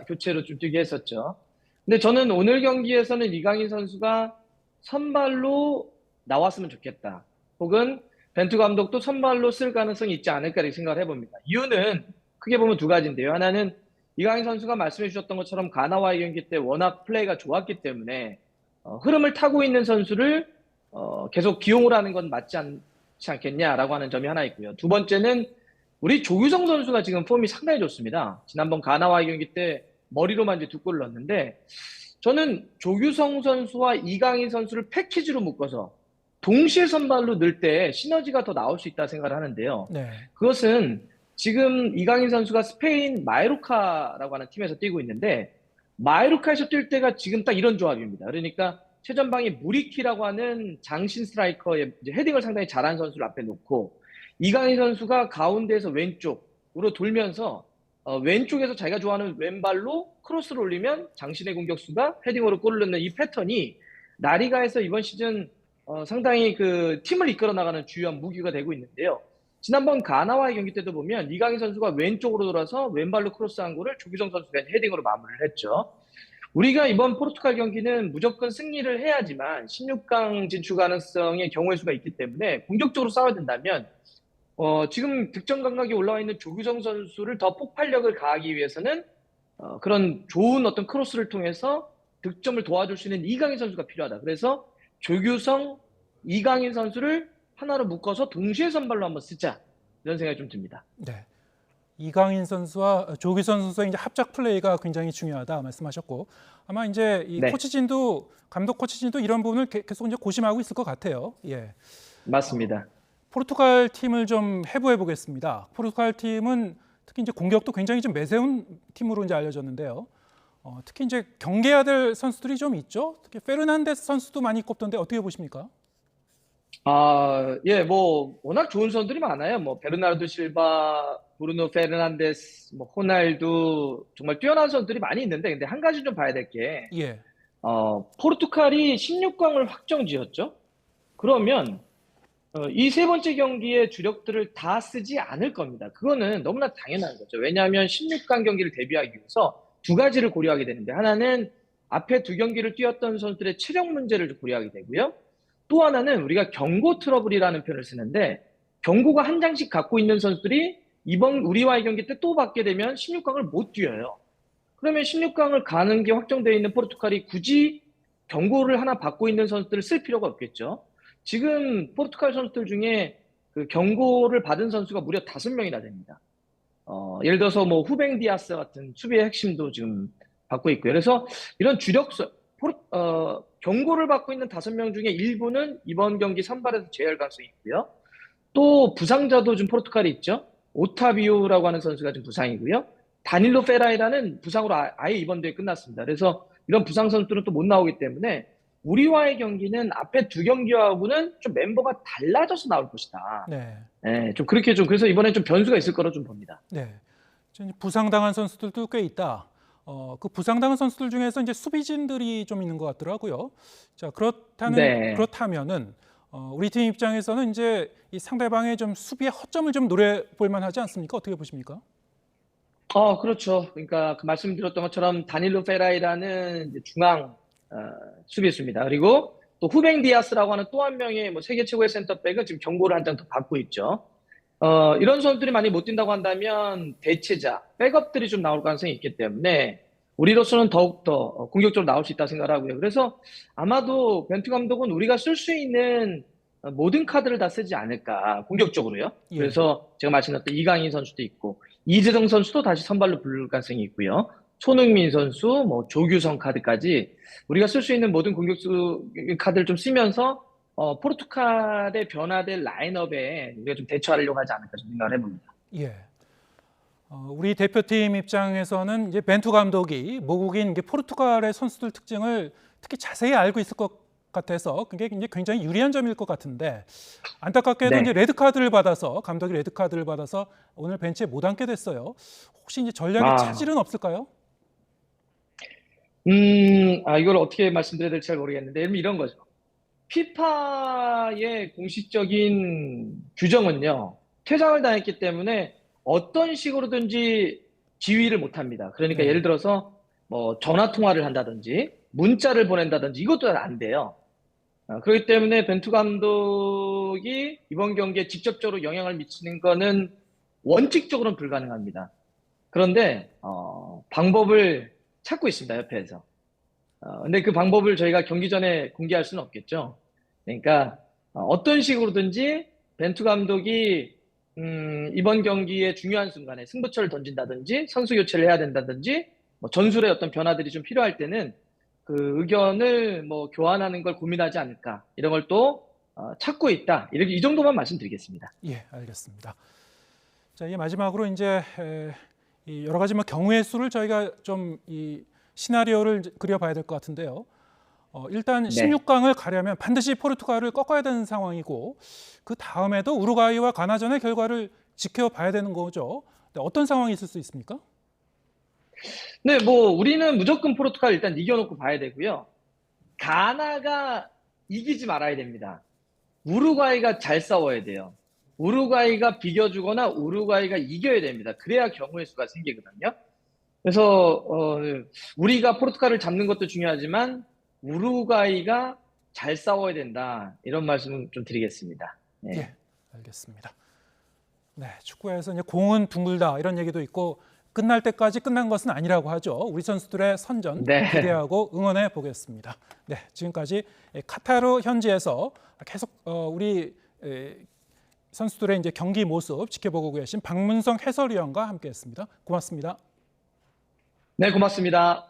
교체로 좀 뛰게 했었죠. 근데 저는 오늘 경기에서는 이강인 선수가 선발로 나왔으면 좋겠다. 혹은 벤투 감독도 선발로 쓸 가능성이 있지 않을까 이렇게 생각을 해봅니다. 이유는 크게 보면 두 가지인데요. 하나는 이강인 선수가 말씀해 주셨던 것처럼 가나와의 경기 때 워낙 플레이가 좋았기 때문에 흐름을 타고 있는 선수를 계속 기용을 하는 건 맞지 않겠냐라고 하는 점이 하나 있고요. 두 번째는 우리 조규성 선수가 지금 폼이 상당히 좋습니다. 지난번 가나와의 경기 때 머리로만 이제 두 골을 넣었는데 저는 조규성 선수와 이강인 선수를 패키지로 묶어서 동시에 선발로 넣을 때 시너지가 더 나올 수 있다 생각을 하는데요. 네. 그것은 지금 이강인 선수가 스페인 마요르카라고 하는 팀에서 뛰고 있는데 마요르카에서 뛸 때가 지금 딱 이런 조합입니다. 그러니까 최전방에 무리키라고 하는 장신 스트라이커의 이제 헤딩을 상당히 잘하는 선수를 앞에 놓고 이강인 선수가 가운데에서 왼쪽으로 돌면서 왼쪽에서 자기가 좋아하는 왼발로 크로스를 올리면 장신의 공격수가 헤딩으로 골을 넣는 이 패턴이 라리가에서 이번 시즌 상당히 그 팀을 이끌어 나가는 주요한 무기가 되고 있는데요. 지난번 가나와의 경기 때도 보면 이강인 선수가 왼쪽으로 돌아서 왼발로 크로스한 골을 조규성 선수가 헤딩으로 마무리를 했죠. 우리가 이번 포르투갈 경기는 무조건 승리를 해야지만 16강 진출 가능성의 경우의 수가 있기 때문에 공격적으로 싸워야 된다면 지금 득점 감각이 올라와 있는 조규성 선수를 더 폭발력을 가하기 위해서는 그런 좋은 어떤 크로스를 통해서 득점을 도와줄 수 있는 이강인 선수가 필요하다. 그래서 조규성, 이강인 선수를 하나로 묶어서 동시에 선발로 한번 쓰자 이런 생각이 좀 듭니다. 네. 이강인 선수와 조규성 선수의 이제 합작 플레이가 굉장히 중요하다 말씀하셨고 아마 이제 이 네. 코치진도 감독 코치진도 이런 부분을 계속 이제 고심하고 있을 것 같아요. 예. 맞습니다. 포르투갈 팀을 좀 해부해 보겠습니다. 포르투갈 팀은 특히 이제 공격도 굉장히 좀 매서운 팀으로 이제 알려졌는데요. 특히 이제 경계해야 될 선수들이 좀 있죠. 특히 페르난데스 선수도 많이 꼽던데 어떻게 보십니까? 예, 뭐 워낙 좋은 선수들이 많아요. 뭐 베르나르도 실바, 브루노 페르난데스, 뭐 호날두 정말 뛰어난 선수들이 많이 있는데 근데 한 가지 좀 봐야 될 게 예. 포르투갈이 16강을 확정지었죠. 그러면 이 세 번째 경기의 주력들을 다 쓰지 않을 겁니다. 그거는 너무나 당연한 거죠. 왜냐하면 16강 경기를 대비하기 위해서 두 가지를 고려하게 되는데 하나는 앞에 두 경기를 뛰었던 선수들의 체력 문제를 고려하게 되고요. 또 하나는 우리가 경고 트러블이라는 표현을 쓰는데 경고가 한 장씩 갖고 있는 선수들이 이번 우리와의 경기 때 또 받게 되면 16강을 못 뛰어요. 그러면 16강을 가는 게 확정되어 있는 포르투갈이 굳이 경고를 하나 받고 있는 선수들을 쓸 필요가 없겠죠. 지금 포르투갈 선수들 중에 그 경고를 받은 선수가 무려 5명이나 됩니다. 예를 들어서 뭐 후뱅 디아스 같은 수비의 핵심도 지금 받고 있고요. 그래서 이런 경고를 받고 있는 5명 중에 일부는 이번 경기 선발에서 제외할 가능성이 있고요. 또 부상자도 지금 포르투갈이 있죠. 오타비오라고 하는 선수가 지금 부상이고요. 다닐로 페라이라는 부상으로 아예 이번 대회 끝났습니다. 그래서 이런 부상 선수들은 또 못 나오기 때문에 우리와의 경기는 앞에 두 경기하고는 좀 멤버가 달라져서 나올 것이다. 네. 네, 좀 그렇게 좀 그래서 이번에 좀 변수가 있을 거로 좀 봅니다. 네. 부상당한 선수들도 꽤 있다. 그 부상당한 선수들 중에서 이제 수비진들이 좀 있는 것 같더라고요. 자, 그렇다면은 우리 팀 입장에서는 이제 이 상대방의 좀 수비의 허점을 좀 노려볼 만하지 않습니까? 어떻게 보십니까? 그렇죠. 그러니까 그 말씀드렸던 것처럼 다닐로 페라이라는 이제 중앙 수비수입니다. 그리고 또 후뱅 디아스라고 하는 또 한 명의 뭐 세계 최고의 센터백은 지금 경고를 한 장 더 받고 있죠. 이런 선수들이 많이 못 뛴다고 한다면 대체자, 백업들이 좀 나올 가능성이 있기 때문에 우리로서는 더욱더 공격적으로 나올 수 있다 생각을 하고요. 그래서 아마도 벤투 감독은 우리가 쓸 수 있는 모든 카드를 다 쓰지 않을까, 공격적으로요. 예. 그래서 제가 말씀드렸던 이강인 선수도 있고 이재동 선수도 다시 선발로 부를 가능성이 있고요. 손흥민 선수, 뭐 조규성 카드까지 우리가 쓸 수 있는 모든 공격수 카드를 좀 쓰면서 포르투갈의 변화될 라인업에 우리가 좀 대처하려고 하지 않을까 좀 생각을 해봅니다. 예. 우리 대표팀 입장에서는 이제 벤투 감독이 모국인 포르투갈의 선수들 특징을 특히 자세히 알고 있을 것 같아서 그게 이제 굉장히 유리한 점일 것 같은데 안타깝게도 네. 이제 레드카드를 받아서 감독이 레드카드를 받아서 오늘 벤치에 못 앉게 됐어요. 혹시 이제 전략의 차질은 없을까요? 이걸 어떻게 말씀드려야 될지 잘 모르겠는데 이런 거죠. 피파의 공식적인 규정은요. 퇴장을 당했기 때문에 어떤 식으로든지 지휘를 못합니다. 그러니까 예를 들어서 뭐 전화 통화를 한다든지 문자를 보낸다든지 이것도 안 돼요. 그렇기 때문에 벤투 감독이 이번 경기에 직접적으로 영향을 미치는 거는 원칙적으로는 불가능합니다. 그런데 방법을 찾고 있습니다. 협회에서. 근데 그 방법을 저희가 경기 전에 공개할 수는 없겠죠. 그러니까 어떤 식으로든지 벤투 감독이 이번 경기의 중요한 순간에 승부처를 던진다든지 선수 교체를 해야 된다든지 뭐 전술의 어떤 변화들이 좀 필요할 때는 그 의견을 뭐 교환하는 걸 고민하지 않을까 이런 걸 또 찾고 있다. 이렇게 이 정도만 말씀드리겠습니다. 예, 알겠습니다. 자, 이제 마지막으로 이제 이 여러 가지 경우의 수를 저희가 좀 이 시나리오를 그려봐야 될 것 같은데요. 일단 16강을 가려면 반드시 포르투갈을 꺾어야 되는 상황이고 그 다음에도 우루과이와 가나전의 결과를 지켜봐야 되는 거죠. 어떤 상황이 있을 수 있습니까? 네, 뭐 우리는 무조건 포르투갈 일단 이겨놓고 봐야 되고요. 가나가 이기지 말아야 됩니다. 우루과이가 잘 싸워야 돼요. 우루과이가 비겨주거나 우루과이가 이겨야 됩니다. 그래야 경우의 수가 생기거든요. 그래서 우리가 포르투갈을 잡는 것도 중요하지만 우루과이가 잘 싸워야 된다. 이런 말씀을 좀 드리겠습니다. 네. 예, 알겠습니다. 네, 축구에서 이제 공은 둥글다 이런 얘기도 있고 끝날 때까지 끝난 것은 아니라고 하죠. 우리 선수들의 선전 기대하고 응원해 보겠습니다. 네, 지금까지 카타르 현지에서 계속 우리 선수들의 이제 경기 모습 지켜보고 계신 박문성 해설위원과 함께했습니다. 고맙습니다. 네, 고맙습니다.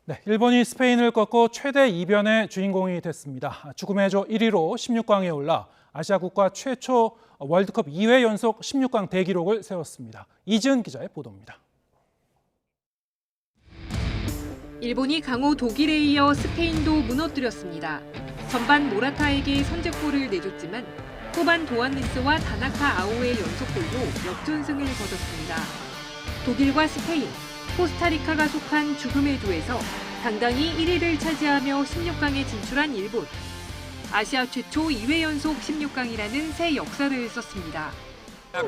네, 일본이 스페인을 꺾고 최대 이변의 주인공이 됐습니다. 죽음의 조 1위로 16강에 올라 아시아 국가 최초 월드컵 2회 연속 16강 대기록을 세웠습니다. 이지은 기자의 보도입니다. 일본이 강호 독일에 이어 스페인도 무너뜨렸습니다. 전반 모라타에게 선제골을 내줬지만 후반 도안네스와 다나카 아오의 연속골로 역전승을 거뒀습니다. 독일과 스페인, 코스타리카가 속한 죽음의 조에서 당당히 1위를 차지하며 16강에 진출한 일본. 아시아 최초 2회 연속 16강이라는 새 역사를 썼습니다.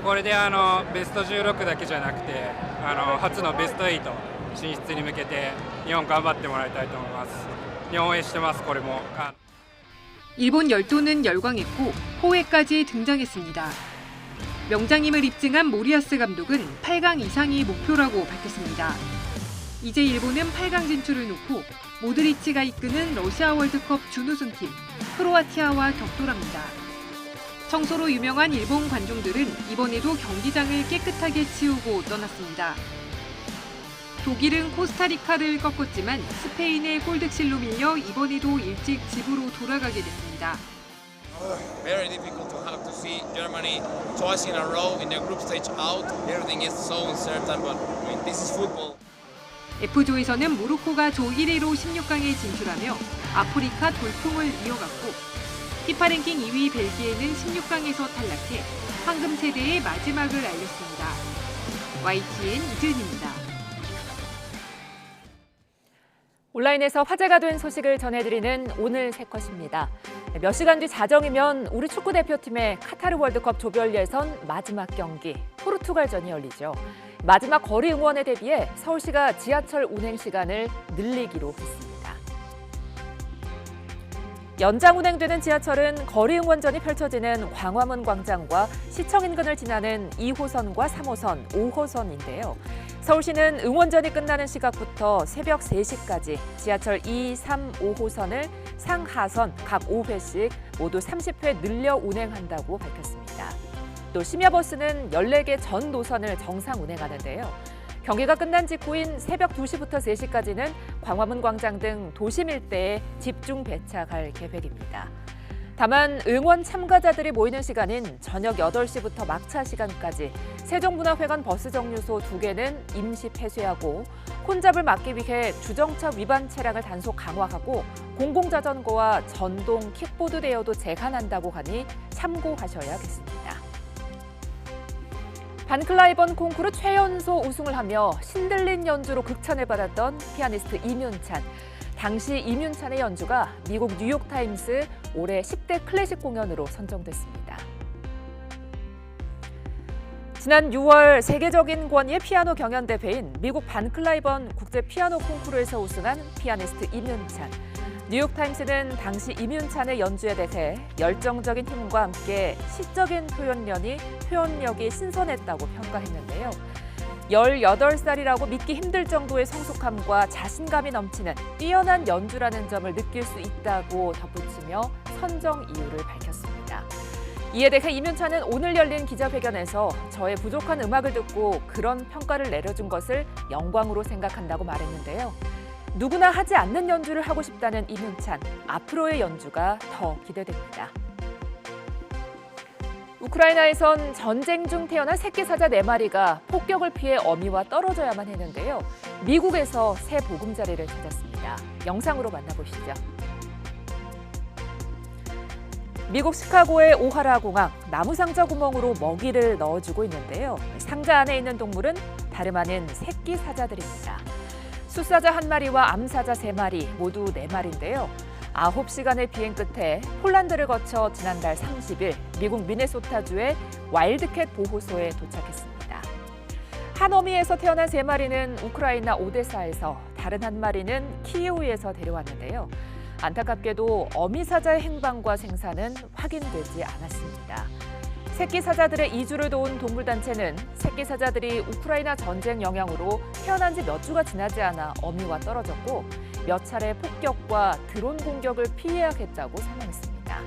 これでベスト16だけじゃなくて初のベスト8進出に向けて日本頑張ってもらいたいと思います。日本応援してます。これも 일본 열도는 열광했고 호회까지 등장했습니다. 명장임을 입증한 모리아스 감독은 8강 이상이 목표라고 밝혔습니다. 이제 일본은 8강 진출을 놓고 모드리치가 이끄는 러시아 월드컵 준우승팀 크로아티아와 격돌합니다. 청소로 유명한 일본 관중들은 이번에도 경기장을 깨끗하게 치우고 떠났습니다. 독일은 코스타리카를 꺾었지만 스페인의 골득실로 밀려 이번에도 일찍 집으로 돌아가게 됐습니다. Very difficult to have to see Germany twice in a row in the group stage out. Everything is so uncertain, but I mean, this is football. F조에서는 모로코가 조 1위로 16강에 진출하며 아프리카 돌풍을 이어갔고 피파 랭킹 2위 벨기에는 16강에서 탈락해 황금 세대의 마지막을 알렸습니다. YTN 이지은입니다. 온라인에서 화제가 된 소식을 전해드리는 오늘 새 컷입니다. 몇 시간 뒤 자정이면 우리 축구대표팀의 카타르 월드컵 조별 예선 마지막 경기 포르투갈전이 열리죠. 마지막 거리 응원에 대비해 서울시가 지하철 운행 시간을 늘리기로 했습니다. 연장 운행되는 지하철은 거리 응원전이 펼쳐지는 광화문 광장과 시청 인근을 지나는 2호선과 3호선, 5호선인데요. 서울시는 응원전이 끝나는 시각부터 새벽 3시까지 지하철 2, 3, 5호선을 상하선 각 5회씩 모두 30회 늘려 운행한다고 밝혔습니다. 또 심야버스는 14개 전 노선을 정상 운행하는데요. 경기가 끝난 직후인 새벽 2시부터 3시까지는 광화문 광장 등 도심 일대에 집중 배착할 계획입니다. 다만 응원 참가자들이 모이는 시간인 저녁 8시부터 막차 시간까지 세종문화회관 버스 정류소 2개는 임시 폐쇄하고 혼잡을 막기 위해 주정차 위반 차량을 단속 강화하고 공공자전거와 전동 킥보드 대여도 제한한다고 하니 참고하셔야겠습니다. 반클라이번 콩쿠르 최연소 우승을 하며 신들린 연주로 극찬을 받았던 피아니스트 이윤찬. 당시 이윤찬의 연주가 미국 뉴욕타임스 올해 10대 클래식 공연으로 선정됐습니다. 지난 6월 세계적인 권위의 피아노 경연대회인 미국 반클라이번 국제 피아노 콩쿠르에서 우승한 피아니스트 이윤찬. 뉴욕타임스는 당시 이윤찬의 연주에 대해 열정적인 힘과 함께 시적인 표현력이 신선했다고 평가했는데요. 18살이라고 믿기 힘들 정도의 성숙함과 자신감이 넘치는 뛰어난 연주라는 점을 느낄 수 있다고 덧붙이며 선정 이유를 밝혔습니다. 이에 대해 이문찬은 오늘 열린 기자회견에서 저의 부족한 음악을 듣고 그런 평가를 내려준 것을 영광으로 생각한다고 말했는데요. 누구나 하지 않는 연주를 하고 싶다는 이문찬, 앞으로의 연주가 더 기대됩니다. 우크라이나에선 전쟁 중 태어난 새끼 사자 4마리가 폭격을 피해 어미와 떨어져야만 했는데요. 미국에서 새 보금자리를 찾았습니다. 영상으로 만나보시죠. 미국 시카고의 오하라 공항, 나무 상자 구멍으로 먹이를 넣어주고 있는데요. 상자 안에 있는 동물은 다름 아닌 새끼 사자들입니다. 숫사자 1마리와 암사자 3마리, 모두 4마리인데요. 9시간의 비행 끝에 폴란드를 거쳐 지난달 30일 미국 미네소타주의 와일드캣 보호소에 도착했습니다. 한 어미에서 태어난 3마리는 우크라이나 오데사에서, 다른 1마리는 키이우에서 데려왔는데요. 안타깝게도 어미 사자의 행방과 생사는 확인되지 않았습니다. 새끼 사자들의 이주를 도운 동물단체는 새끼 사자들이 우크라이나 전쟁 영향으로 태어난 지 몇 주가 지나지 않아 어미와 떨어졌고 몇 차례 폭격과 드론 공격을 피해야겠다고 설명했습니다.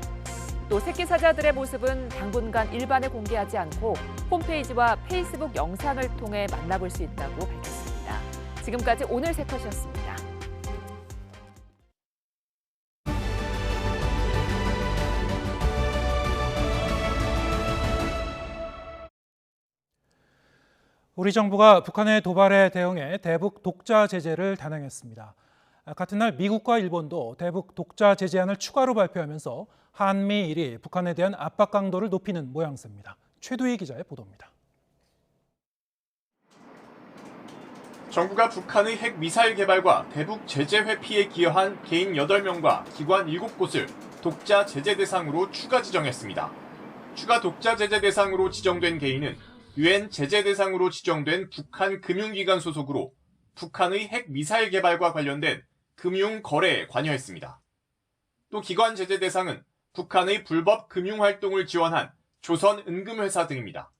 또 새끼 사자들의 모습은 당분간 일반에 공개하지 않고 홈페이지와 페이스북 영상을 통해 만나볼 수 있다고 밝혔습니다. 지금까지 오늘 새 컷이었습니다. 우리 정부가 북한의 도발에 대응해 대북 독자 제재를 단행했습니다. 같은 날 미국과 일본도 대북 독자 제재안을 추가로 발표하면서 한미일이 북한에 대한 압박 강도를 높이는 모양새입니다. 최두희 기자의 보도입니다. 정부가 북한의 핵미사일 개발과 대북 제재 회피에 기여한 개인 8명과 기관 7곳을 독자 제재 대상으로 추가 지정했습니다. 추가 독자 제재 대상으로 지정된 개인은 유엔 제재 대상으로 지정된 북한 금융기관 소속으로 북한의 핵미사일 개발과 관련된 금융 거래에 관여했습니다. 또 기관 제재 대상은 북한의 불법 금융활동을 지원한 조선은금회사 등입니다.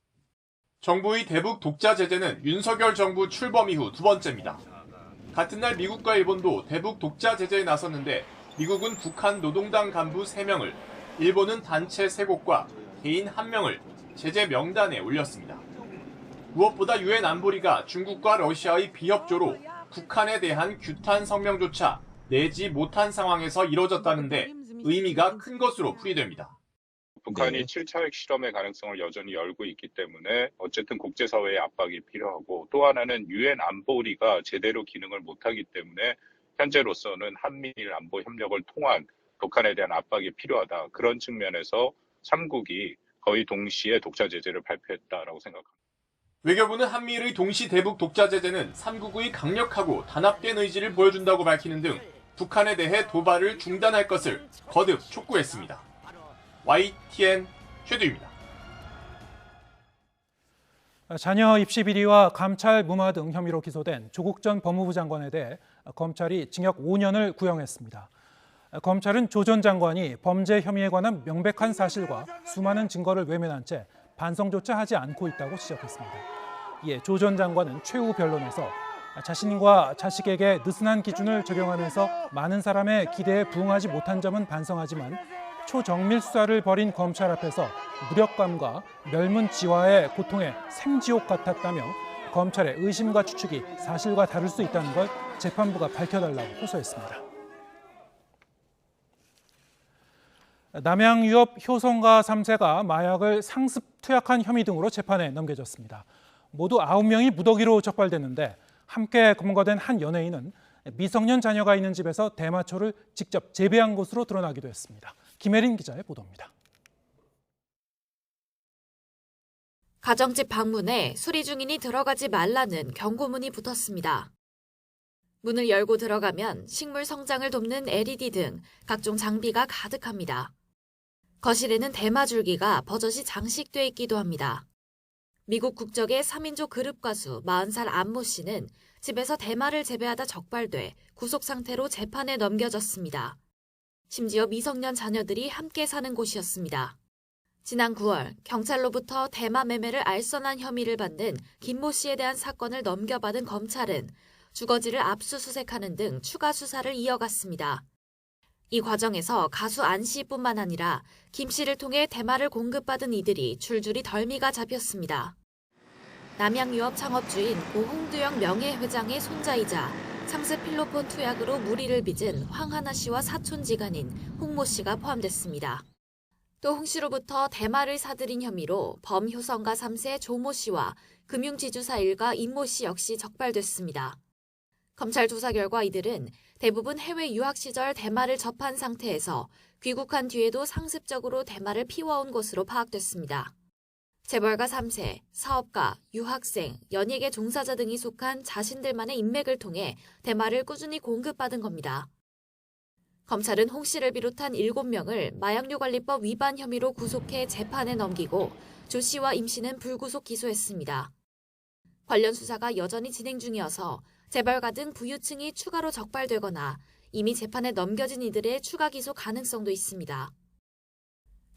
정부의 대북 독자 제재는 윤석열 정부 출범 이후 2번째입니다. 같은 날 미국과 일본도 대북 독자 제재에 나섰는데 미국은 북한 노동당 간부 3명을, 일본은 단체 3곳과 개인 1명을 제재 명단에 올렸습니다. 무엇보다 유엔 안보리가 중국과 러시아의 비협조로 북한에 대한 규탄 성명조차 내지 못한 상황에서 이뤄졌다는데 의미가 큰 것으로 풀이됩니다. 북한이 7차 핵실험의 가능성을 여전히 열고 있기 때문에 어쨌든 국제사회의 압박이 필요하고, 또 하나는 유엔 안보리가 제대로 기능을 못하기 때문에 현재로서는 한미일 안보 협력을 통한 북한에 대한 압박이 필요하다. 그런 측면에서 3국이 거의 동시에 독자 제재를 발표했다라고 생각합니다. 외교부는 한미일의 동시 대북 독자 제재는 3국의 강력하고 단합된 의지를 보여준다고 밝히는 등 북한에 대해 도발을 중단할 것을 거듭 촉구했습니다. YTN 최두입니다. 자녀 입시 비리와 감찰 무마 등 혐의로 기소된 조국 전 법무부 장관에 대해 검찰이 징역 5년을 구형했습니다. 검찰은 조 전 장관이 범죄 혐의에 관한 명백한 사실과 수많은 증거를 외면한 채 반성조차 하지 않고 있다고 지적했습니다. 이에 조 전 장관은 최후 변론에서 자신과 자식에게 느슨한 기준을 적용하면서 많은 사람의 기대에 부응하지 못한 점은 반성하지만 초정밀 수사를 벌인 검찰 앞에서 무력감과 멸문지화의 고통에 생지옥 같았다며 검찰의 의심과 추측이 사실과 다를 수 있다는 걸 재판부가 밝혀달라고 호소했습니다. 남양 유업 효성가 3세가 마약을 상습 투약한 혐의 등으로 재판에 넘겨졌습니다. 모두 9명이 무더기로 적발됐는데 함께 검거된 한 연예인은 미성년 자녀가 있는 집에서 대마초를 직접 재배한 것으로 드러나기도 했습니다. 김혜린 기자의 보도입니다. 가정집 방문에 수리 중이니 들어가지 말라는 경고문이 붙었습니다. 문을 열고 들어가면 식물 성장을 돕는 LED 등 각종 장비가 가득합니다. 거실에는 대마줄기가 버젓이 장식돼 있기도 합니다. 미국 국적의 3인조 그룹 가수 40살 안모 씨는 집에서 대마를 재배하다 적발돼 구속 상태로 재판에 넘겨졌습니다. 심지어 미성년 자녀들이 함께 사는 곳이었습니다. 지난 9월 경찰로부터 대마 매매를 알선한 혐의를 받는 김모 씨에 대한 사건을 넘겨받은 검찰은 주거지를 압수수색하는 등 추가 수사를 이어갔습니다. 이 과정에서 가수 안 씨뿐만 아니라 김 씨를 통해 대마를 공급받은 이들이 줄줄이 덜미가 잡혔습니다. 남양유업 창업주인 고 홍두영 명예회장의 손자이자 상습 필로폰 투약으로 무리를 빚은 황하나 씨와 사촌지간인 홍모 씨가 포함됐습니다. 또 홍 씨로부터 대마를 사들인 혐의로 범효성가 3세 조모 씨와 금융지주사 일가 임모 씨 역시 적발됐습니다. 검찰 조사 결과 이들은 대부분 해외 유학 시절 대마를 접한 상태에서 귀국한 뒤에도 상습적으로 대마를 피워온 것으로 파악됐습니다. 재벌가 3세, 사업가, 유학생, 연예계 종사자 등이 속한 자신들만의 인맥을 통해 대마를 꾸준히 공급받은 겁니다. 검찰은 홍 씨를 비롯한 7명을 마약류관리법 위반 혐의로 구속해 재판에 넘기고 조 씨와 임 씨는 불구속 기소했습니다. 관련 수사가 여전히 진행 중이어서 재벌가 등 부유층이 추가로 적발되거나 이미 재판에 넘겨진 이들의 추가 기소 가능성도 있습니다.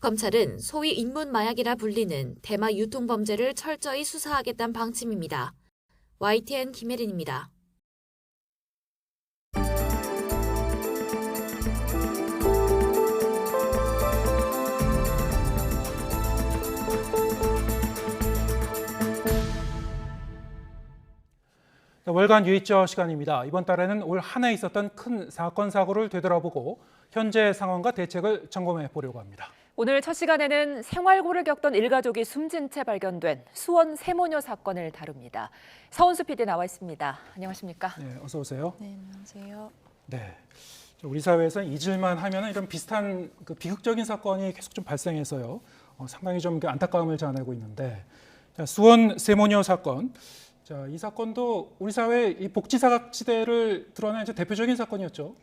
검찰은 소위 인문 마약이라 불리는 대마 유통 범죄를 철저히 수사하겠다는 방침입니다. YTN 김혜린입니다. 월간 유의저 시간입니다. 이번 달에는 올 한 해 있었던 큰 사건 사고를 되돌아보고 현재 상황과 대책을 점검해 보려고 합니다. 오늘 첫 시간에는 생활고를 겪던 일가족이 숨진 채 발견된 수원 세모녀 사건을 다룹니다. 서은수 PD 나와 있습니다. 안녕하십니까? 네, 어서 오세요. 네, 안녕하세요. 네, 우리 사회에서 잊을만 하면 이런 비슷한 비극적인 사건이 계속 좀 발생해서요. 상당히 좀 안타까움을 자아내고 있는데, 수원 세모녀 사건. 자, 이 사건도 우리 사회 이 복지사각지대를 드러낸 대표적인 사건이었죠.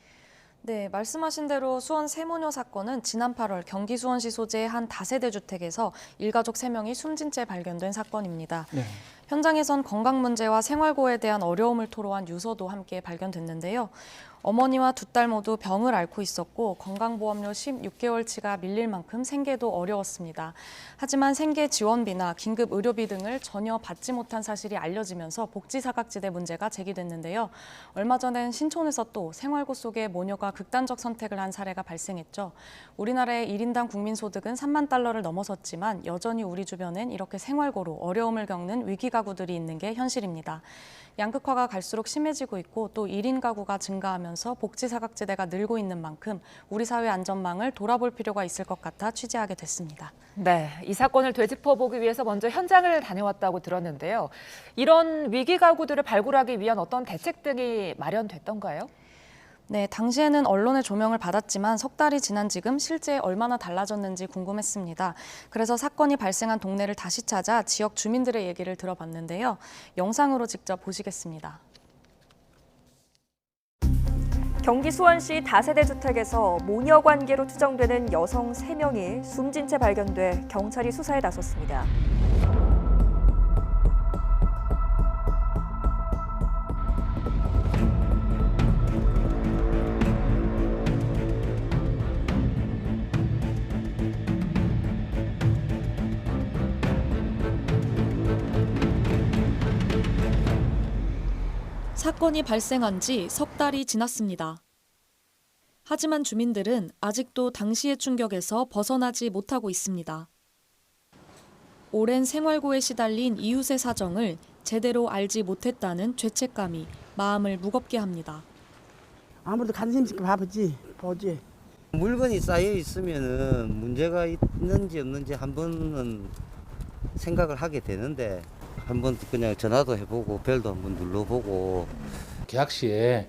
네, 말씀하신 대로 수원 세모녀 사건은 지난 8월 경기 수원시 소재의 한 다세대 주택에서 일가족 3명이 숨진 채 발견된 사건입니다. 네. 현장에선 건강 문제와 생활고에 대한 어려움을 토로한 유서도 함께 발견됐는데요. 어머니와 두 딸 모두 병을 앓고 있었고 건강보험료 16개월치가 밀릴 만큼 생계도 어려웠습니다. 하지만 생계 지원비나 긴급 의료비 등을 전혀 받지 못한 사실이 알려지면서 복지사각지대 문제가 제기됐는데요. 얼마 전엔 신촌에서 또 생활고 속에 모녀가 극단적 선택을 한 사례가 발생했죠. 우리나라의 1인당 국민소득은 3만 달러를 넘어섰지만 여전히 우리 주변엔 이렇게 생활고로 어려움을 겪는 위기 가구들이 있는 게 현실입니다. 양극화가 갈수록 심해지고 있고 또 1인 가구가 증가하면서 복지사각지대가 늘고 있는 만큼 우리 사회 안전망을 돌아볼 필요가 있을 것 같아 취재하게 됐습니다. 네, 이 사건을 되짚어보기 위해서 먼저 현장을 다녀왔다고 들었는데요. 이런 위기 가구들을 발굴하기 위한 어떤 대책 등이 마련됐던가요? 네, 당시에는 언론의 조명을 받았지만 석 달이 지난 지금 실제 얼마나 달라졌는지 궁금했습니다. 그래서 사건이 발생한 동네를 다시 찾아 지역 주민들의 얘기를 들어봤는데요. 영상으로 직접 보시겠습니다. 경기 수원시 다세대 주택에서 모녀 관계로 추정되는 여성 3명이 숨진 채 발견돼 경찰이 수사에 나섰습니다. 사건이 발생한 지 석 달이 지났습니다. 하지만 주민들은 아직도 당시의 충격에서 벗어나지 못하고 있습니다. 오랜 생활고에 시달린 이웃의 사정을 제대로 알지 못했다는 죄책감이 마음을 무겁게 합니다. 아무래도 관심있게 보지. 물건이 쌓여 있으면은 문제가 있는지 없는지 한 번은 생각을 하게 되는데 한번 그냥 전화도 해보고 벨도 한번 눌러보고 계약 시에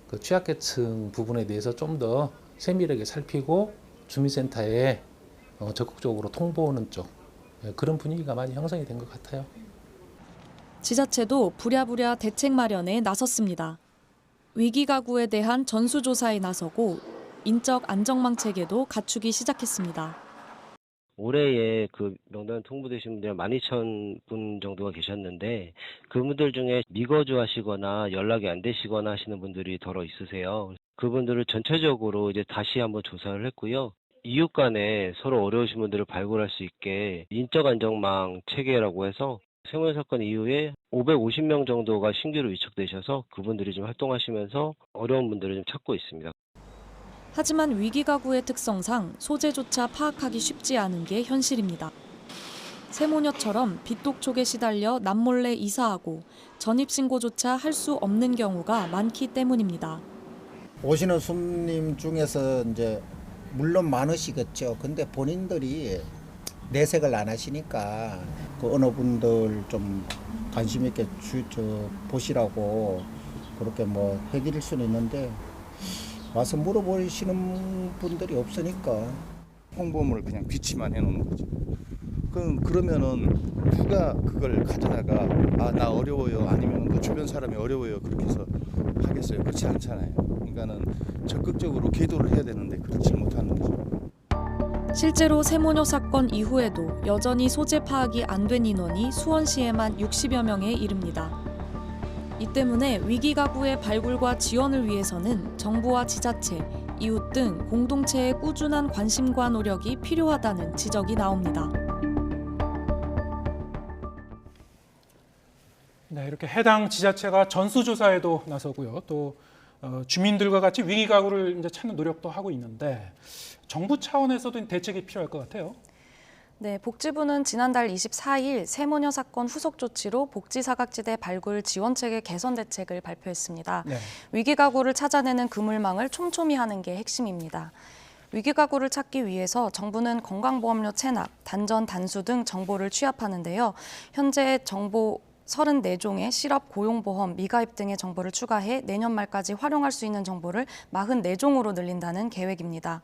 그 취약계층 부분에 대해서 좀 더 세밀하게 살피고 주민센터에 적극적으로 통보하는 쪽 그런 분위기가 많이 형성이 된 것 같아요. 지자체도 부랴부랴 대책 마련에 나섰습니다. 위기 가구에 대한 전수조사에 나서고 인적 안전망 체계도 갖추기 시작했습니다. 올해에 그 명단 통보되신 분들이 12,000분 정도가 계셨는데 그분들 중에 미거주하시거나 연락이 안 되시거나 하시는 분들이 더러 있으세요. 그분들을 전체적으로 이제 다시 한번 조사를 했고요. 이웃 간에 서로 어려우신 분들을 발굴할 수 있게 인적 안전망 체계라고 해서 세모녀 사건 이후에 550명 정도가 신규로 위촉되셔서 그분들이 좀 활동하시면서 어려운 분들을 좀 찾고 있습니다. 하지만 위기가구의 특성상 소재조차 파악하기 쉽지 않은 게 현실입니다. 세모녀처럼 빚독촉에 시달려 남몰래 이사하고 전입신고조차 할 수 없는 경우가 많기 때문입니다. 오시는 손님 중에서 이제 물론 많으시겠죠. 근데 본인들이 내색을 안 하시니까 그 어느 분들 좀 관심 있게 보시라고 그렇게 뭐 해드릴 수는 있는데 와서 물어보시는 분들이 없으니까 홍보물을 그냥 비치만 해놓는 거죠. 그러면은 누가 그걸 가져다가 아, 나 어려워요 아니면 그 주변 사람이 어려워요 그렇게 해서 하겠어요? 그렇지 않잖아요. 그러니까는 적극적으로 계도를 해야 되는데 그렇지 못하는 거죠. 실제로 세모녀 사건 이후에도 여전히 소재 파악이 안 된 인원이 수원시에만 60여 명에 이릅니다. 이 때문에 위기가구의 발굴과 지원을 위해서는 정부와 지자체, 이웃 등 공동체의 꾸준한 관심과 노력이 필요하다는 지적이 나옵니다. 네, 이렇게 해당 지자체가 전수조사에도 나서고요. 또 주민들과 같이 위기가구를 이제 찾는 노력도 하고 있는데 정부 차원에서도 대책이 필요할 것 같아요. 네, 복지부는 지난달 24일 세모녀 사건 후속 조치로 복지사각지대 발굴 지원체계 개선 대책을 발표했습니다. 네. 위기가구를 찾아내는 그물망을 촘촘히 하는 게 핵심입니다. 위기가구를 찾기 위해서 정부는 건강보험료 체납, 단전, 단수 등 정보를 취합하는데요. 현재 정보 34종의 실업, 고용보험, 미가입 등의 정보를 추가해 내년 말까지 활용할 수 있는 정보를 44종으로 늘린다는 계획입니다.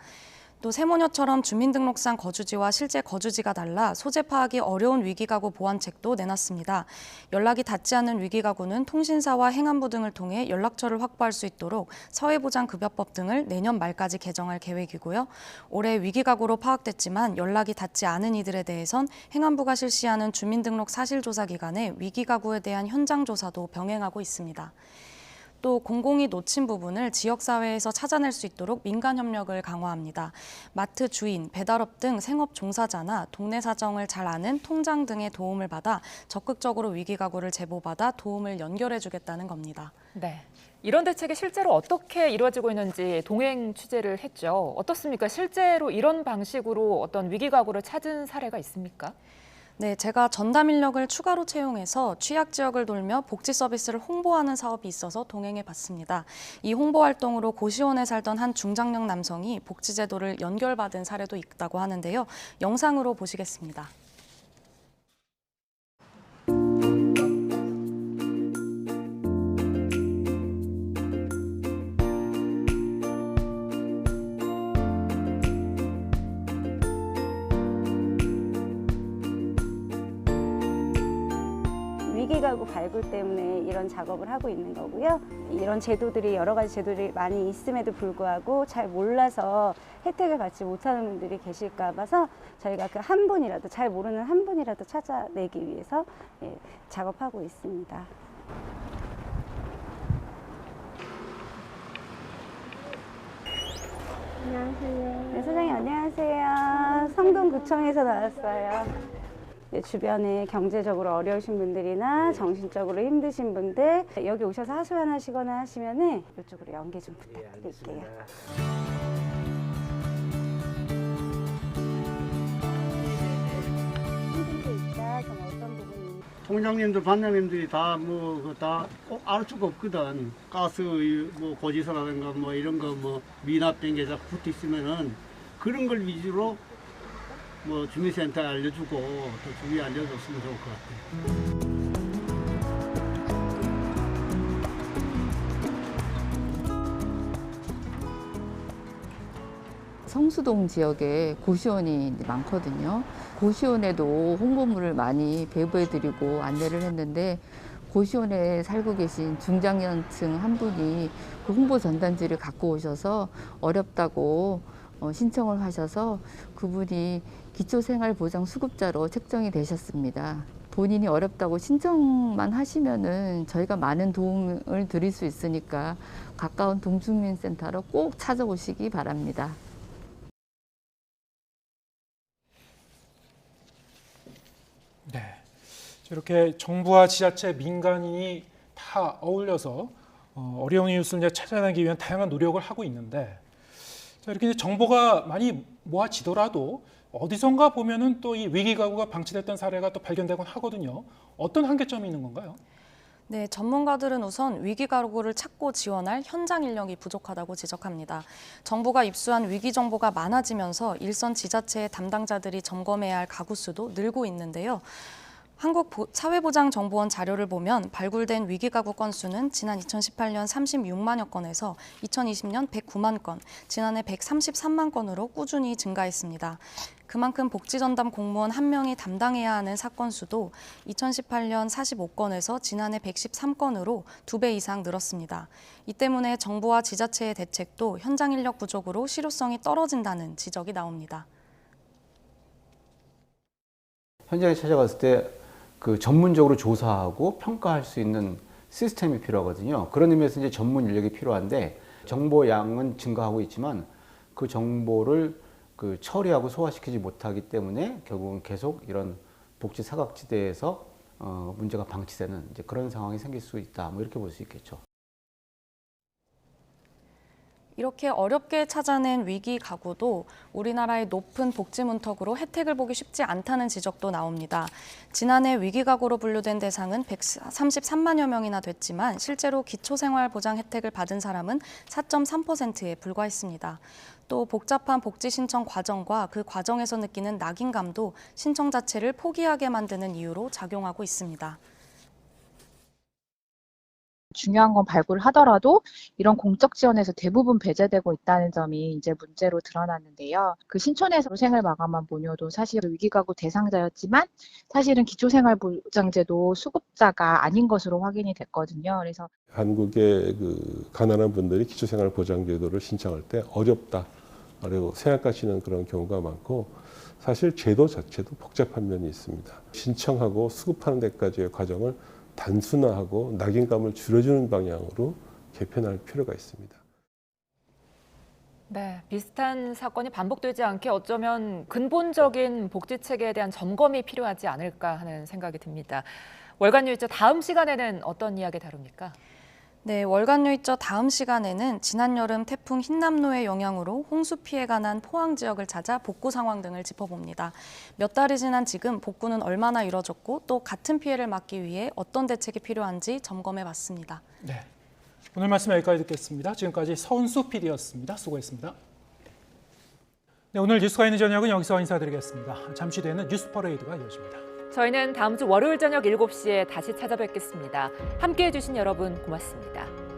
또 세모녀처럼 주민등록상 거주지와 실제 거주지가 달라 소재 파악이 어려운 위기가구 보완책도 내놨습니다. 연락이 닿지 않는 위기가구는 통신사와 행안부 등을 통해 연락처를 확보할 수 있도록 사회보장급여법 등을 내년 말까지 개정할 계획이고요. 올해 위기가구로 파악됐지만 연락이 닿지 않은 이들에 대해선 행안부가 실시하는 주민등록 사실조사 기간에 위기가구에 대한 현장조사도 병행하고 있습니다. 또 공공이 놓친 부분을 지역사회에서 찾아낼 수 있도록 민간 협력을 강화합니다. 마트 주인, 배달업 등 생업 종사자나 동네 사정을 잘 아는 통장 등의 도움을 받아 적극적으로 위기가구를 제보받아 도움을 연결해주겠다는 겁니다. 네, 이런 대책이 실제로 어떻게 이루어지고 있는지 동행 취재를 했죠. 어떻습니까? 실제로 이런 방식으로 어떤 위기가구를 찾은 사례가 있습니까? 네, 제가 전담 인력을 추가로 채용해서 취약 지역을 돌며 복지 서비스를 홍보하는 사업이 있어서 동행해 봤습니다. 이 홍보 활동으로 고시원에 살던 한 중장년 남성이 복지제도를 연결받은 사례도 있다고 하는데요. 영상으로 보시겠습니다. 위기가구 발굴 때문에 이런 작업을 하고 있는 거고요. 이런 제도들이 여러 가지 제도들이 많이 있음에도 불구하고 잘 몰라서 혜택을 받지 못하는 분들이 계실까 봐서 저희가 그 한 분이라도 잘 모르는 한 분이라도 찾아내기 위해서 작업하고 있습니다. 안녕하세요. 네, 소장님 안녕하세요. 성동구청에서 나왔어요. 주변에 경제적으로 어려우신 분들이나 정신적으로 힘드신 분들 여기 오셔서 하소연하시거나 하시면은 이쪽으로 연계 좀 부탁드릴게요. 힘든 게 있다. 그럼 어떤 부분이? 통장님들, 반장님들이 다 알 수가 없거든. 가스 뭐 고지서라든가 뭐 이런 거 뭐 미납된 게 자꾸 붙어 있으면은 그런 걸 위주로. 뭐 주민센터에 알려주고 또 주위에 알려줬으면 좋을 것 같아요. 성수동 지역에 고시원이 많거든요. 고시원에도 홍보물을 많이 배부해드리고 안내를 했는데 고시원에 살고 계신 중장년층 한 분이 그 홍보 전단지를 갖고 오셔서 어렵다고 신청을 하셔서 그분이 기초생활보장수급자로 책정이 되셨습니다. 본인이 어렵다고 신청만 하시면은 저희가 많은 도움을 드릴 수 있으니까 가까운 동주민센터로 꼭 찾아오시기 바랍니다. 네, 이렇게 정부와 지자체, 민간인이 다 어울려서 어려운 이웃을 이제 찾아내기 위한 다양한 노력을 하고 있는데 자, 이렇게 이제 정보가 많이 모아지더라도 어디선가 보면은 또 이 위기 가구가 방치됐던 사례가 또 발견되곤 하거든요. 어떤 한계점이 있는 건가요? 네, 전문가들은 우선 위기 가구를 찾고 지원할 현장 인력이 부족하다고 지적합니다. 정부가 입수한 위기 정보가 많아지면서 일선 지자체의 담당자들이 점검해야 할 가구 수도 늘고 있는데요. 한국사회보장정보원 자료를 보면 발굴된 위기 가구 건수는 지난 2018년 36만여 건에서 2020년 109만 건, 지난해 133만 건으로 꾸준히 증가했습니다. 그만큼 복지전담 공무원 1명이 담당해야 하는 사건 수도 2018년 45건에서 지난해 113건으로 2배 이상 늘었습니다. 이 때문에 정부와 지자체의 대책도 현장 인력 부족으로 실효성이 떨어진다는 지적이 나옵니다. 현장에 찾아갔을 때 그 전문적으로 조사하고 평가할 수 있는 시스템이 필요하거든요. 그런 의미에서 이제 전문 인력이 필요한데 정보 양은 증가하고 있지만 그 정보를 처리하고 소화시키지 못하기 때문에 결국은 계속 이런 복지 사각지대에서 문제가 방치되는 이제 그런 상황이 생길 수 있다. 뭐 이렇게 볼 수 있겠죠. 이렇게 어렵게 찾아낸 위기 가구도 우리나라의 높은 복지 문턱으로 혜택을 보기 쉽지 않다는 지적도 나옵니다. 지난해 위기 가구로 분류된 대상은 133만여 명이나 됐지만 실제로 기초생활보장 혜택을 받은 사람은 4.3%에 불과했습니다. 또 복잡한 복지 신청 과정과 그 과정에서 느끼는 낙인감도 신청 자체를 포기하게 만드는 이유로 작용하고 있습니다. 중요한 건 발굴하더라도 이런 공적 지원에서 대부분 배제되고 있다는 점이 이제 문제로 드러났는데요. 그 신촌에서 생을 마감한 모녀도 사실 위기가구 대상자였지만 사실은 기초생활보장제도 수급자가 아닌 것으로 확인이 됐거든요. 그래서 한국의 그 가난한 분들이 기초생활보장제도를 신청할 때 어렵다, 그리고 생각하시는 그런 경우가 많고 사실 제도 자체도 복잡한 면이 있습니다. 신청하고 수급하는 데까지의 과정을 단순화하고 낙인감을 줄여주는 방향으로 개편할 필요가 있습니다. 네, 비슷한 사건이 반복되지 않게 어쩌면 근본적인 복지 체계에 대한 점검이 필요하지 않을까 하는 생각이 듭니다. 월간 뉴이처 다음 시간에는 어떤 이야기 다룹니까? 네, 월간 뉴이처 다음 시간에는 지난 여름 태풍 흰남노의 영향으로 홍수 피해가 난 포항 지역을 찾아 복구 상황 등을 짚어봅니다. 몇 달이 지난 지금 복구는 얼마나 이뤄졌고 또 같은 피해를 막기 위해 어떤 대책이 필요한지 점검해봤습니다. 네, 오늘 말씀 여기까지 듣겠습니다. 지금까지 서은수 PD였습니다. 수고했습니다. 네, 오늘 뉴스가 있는 저녁은 여기서 인사드리겠습니다. 잠시 뒤에는 뉴스 퍼레이드가 이어집니다. 저희는 다음 주 월요일 저녁 7시에 다시 찾아뵙겠습니다. 함께해 주신 여러분 고맙습니다.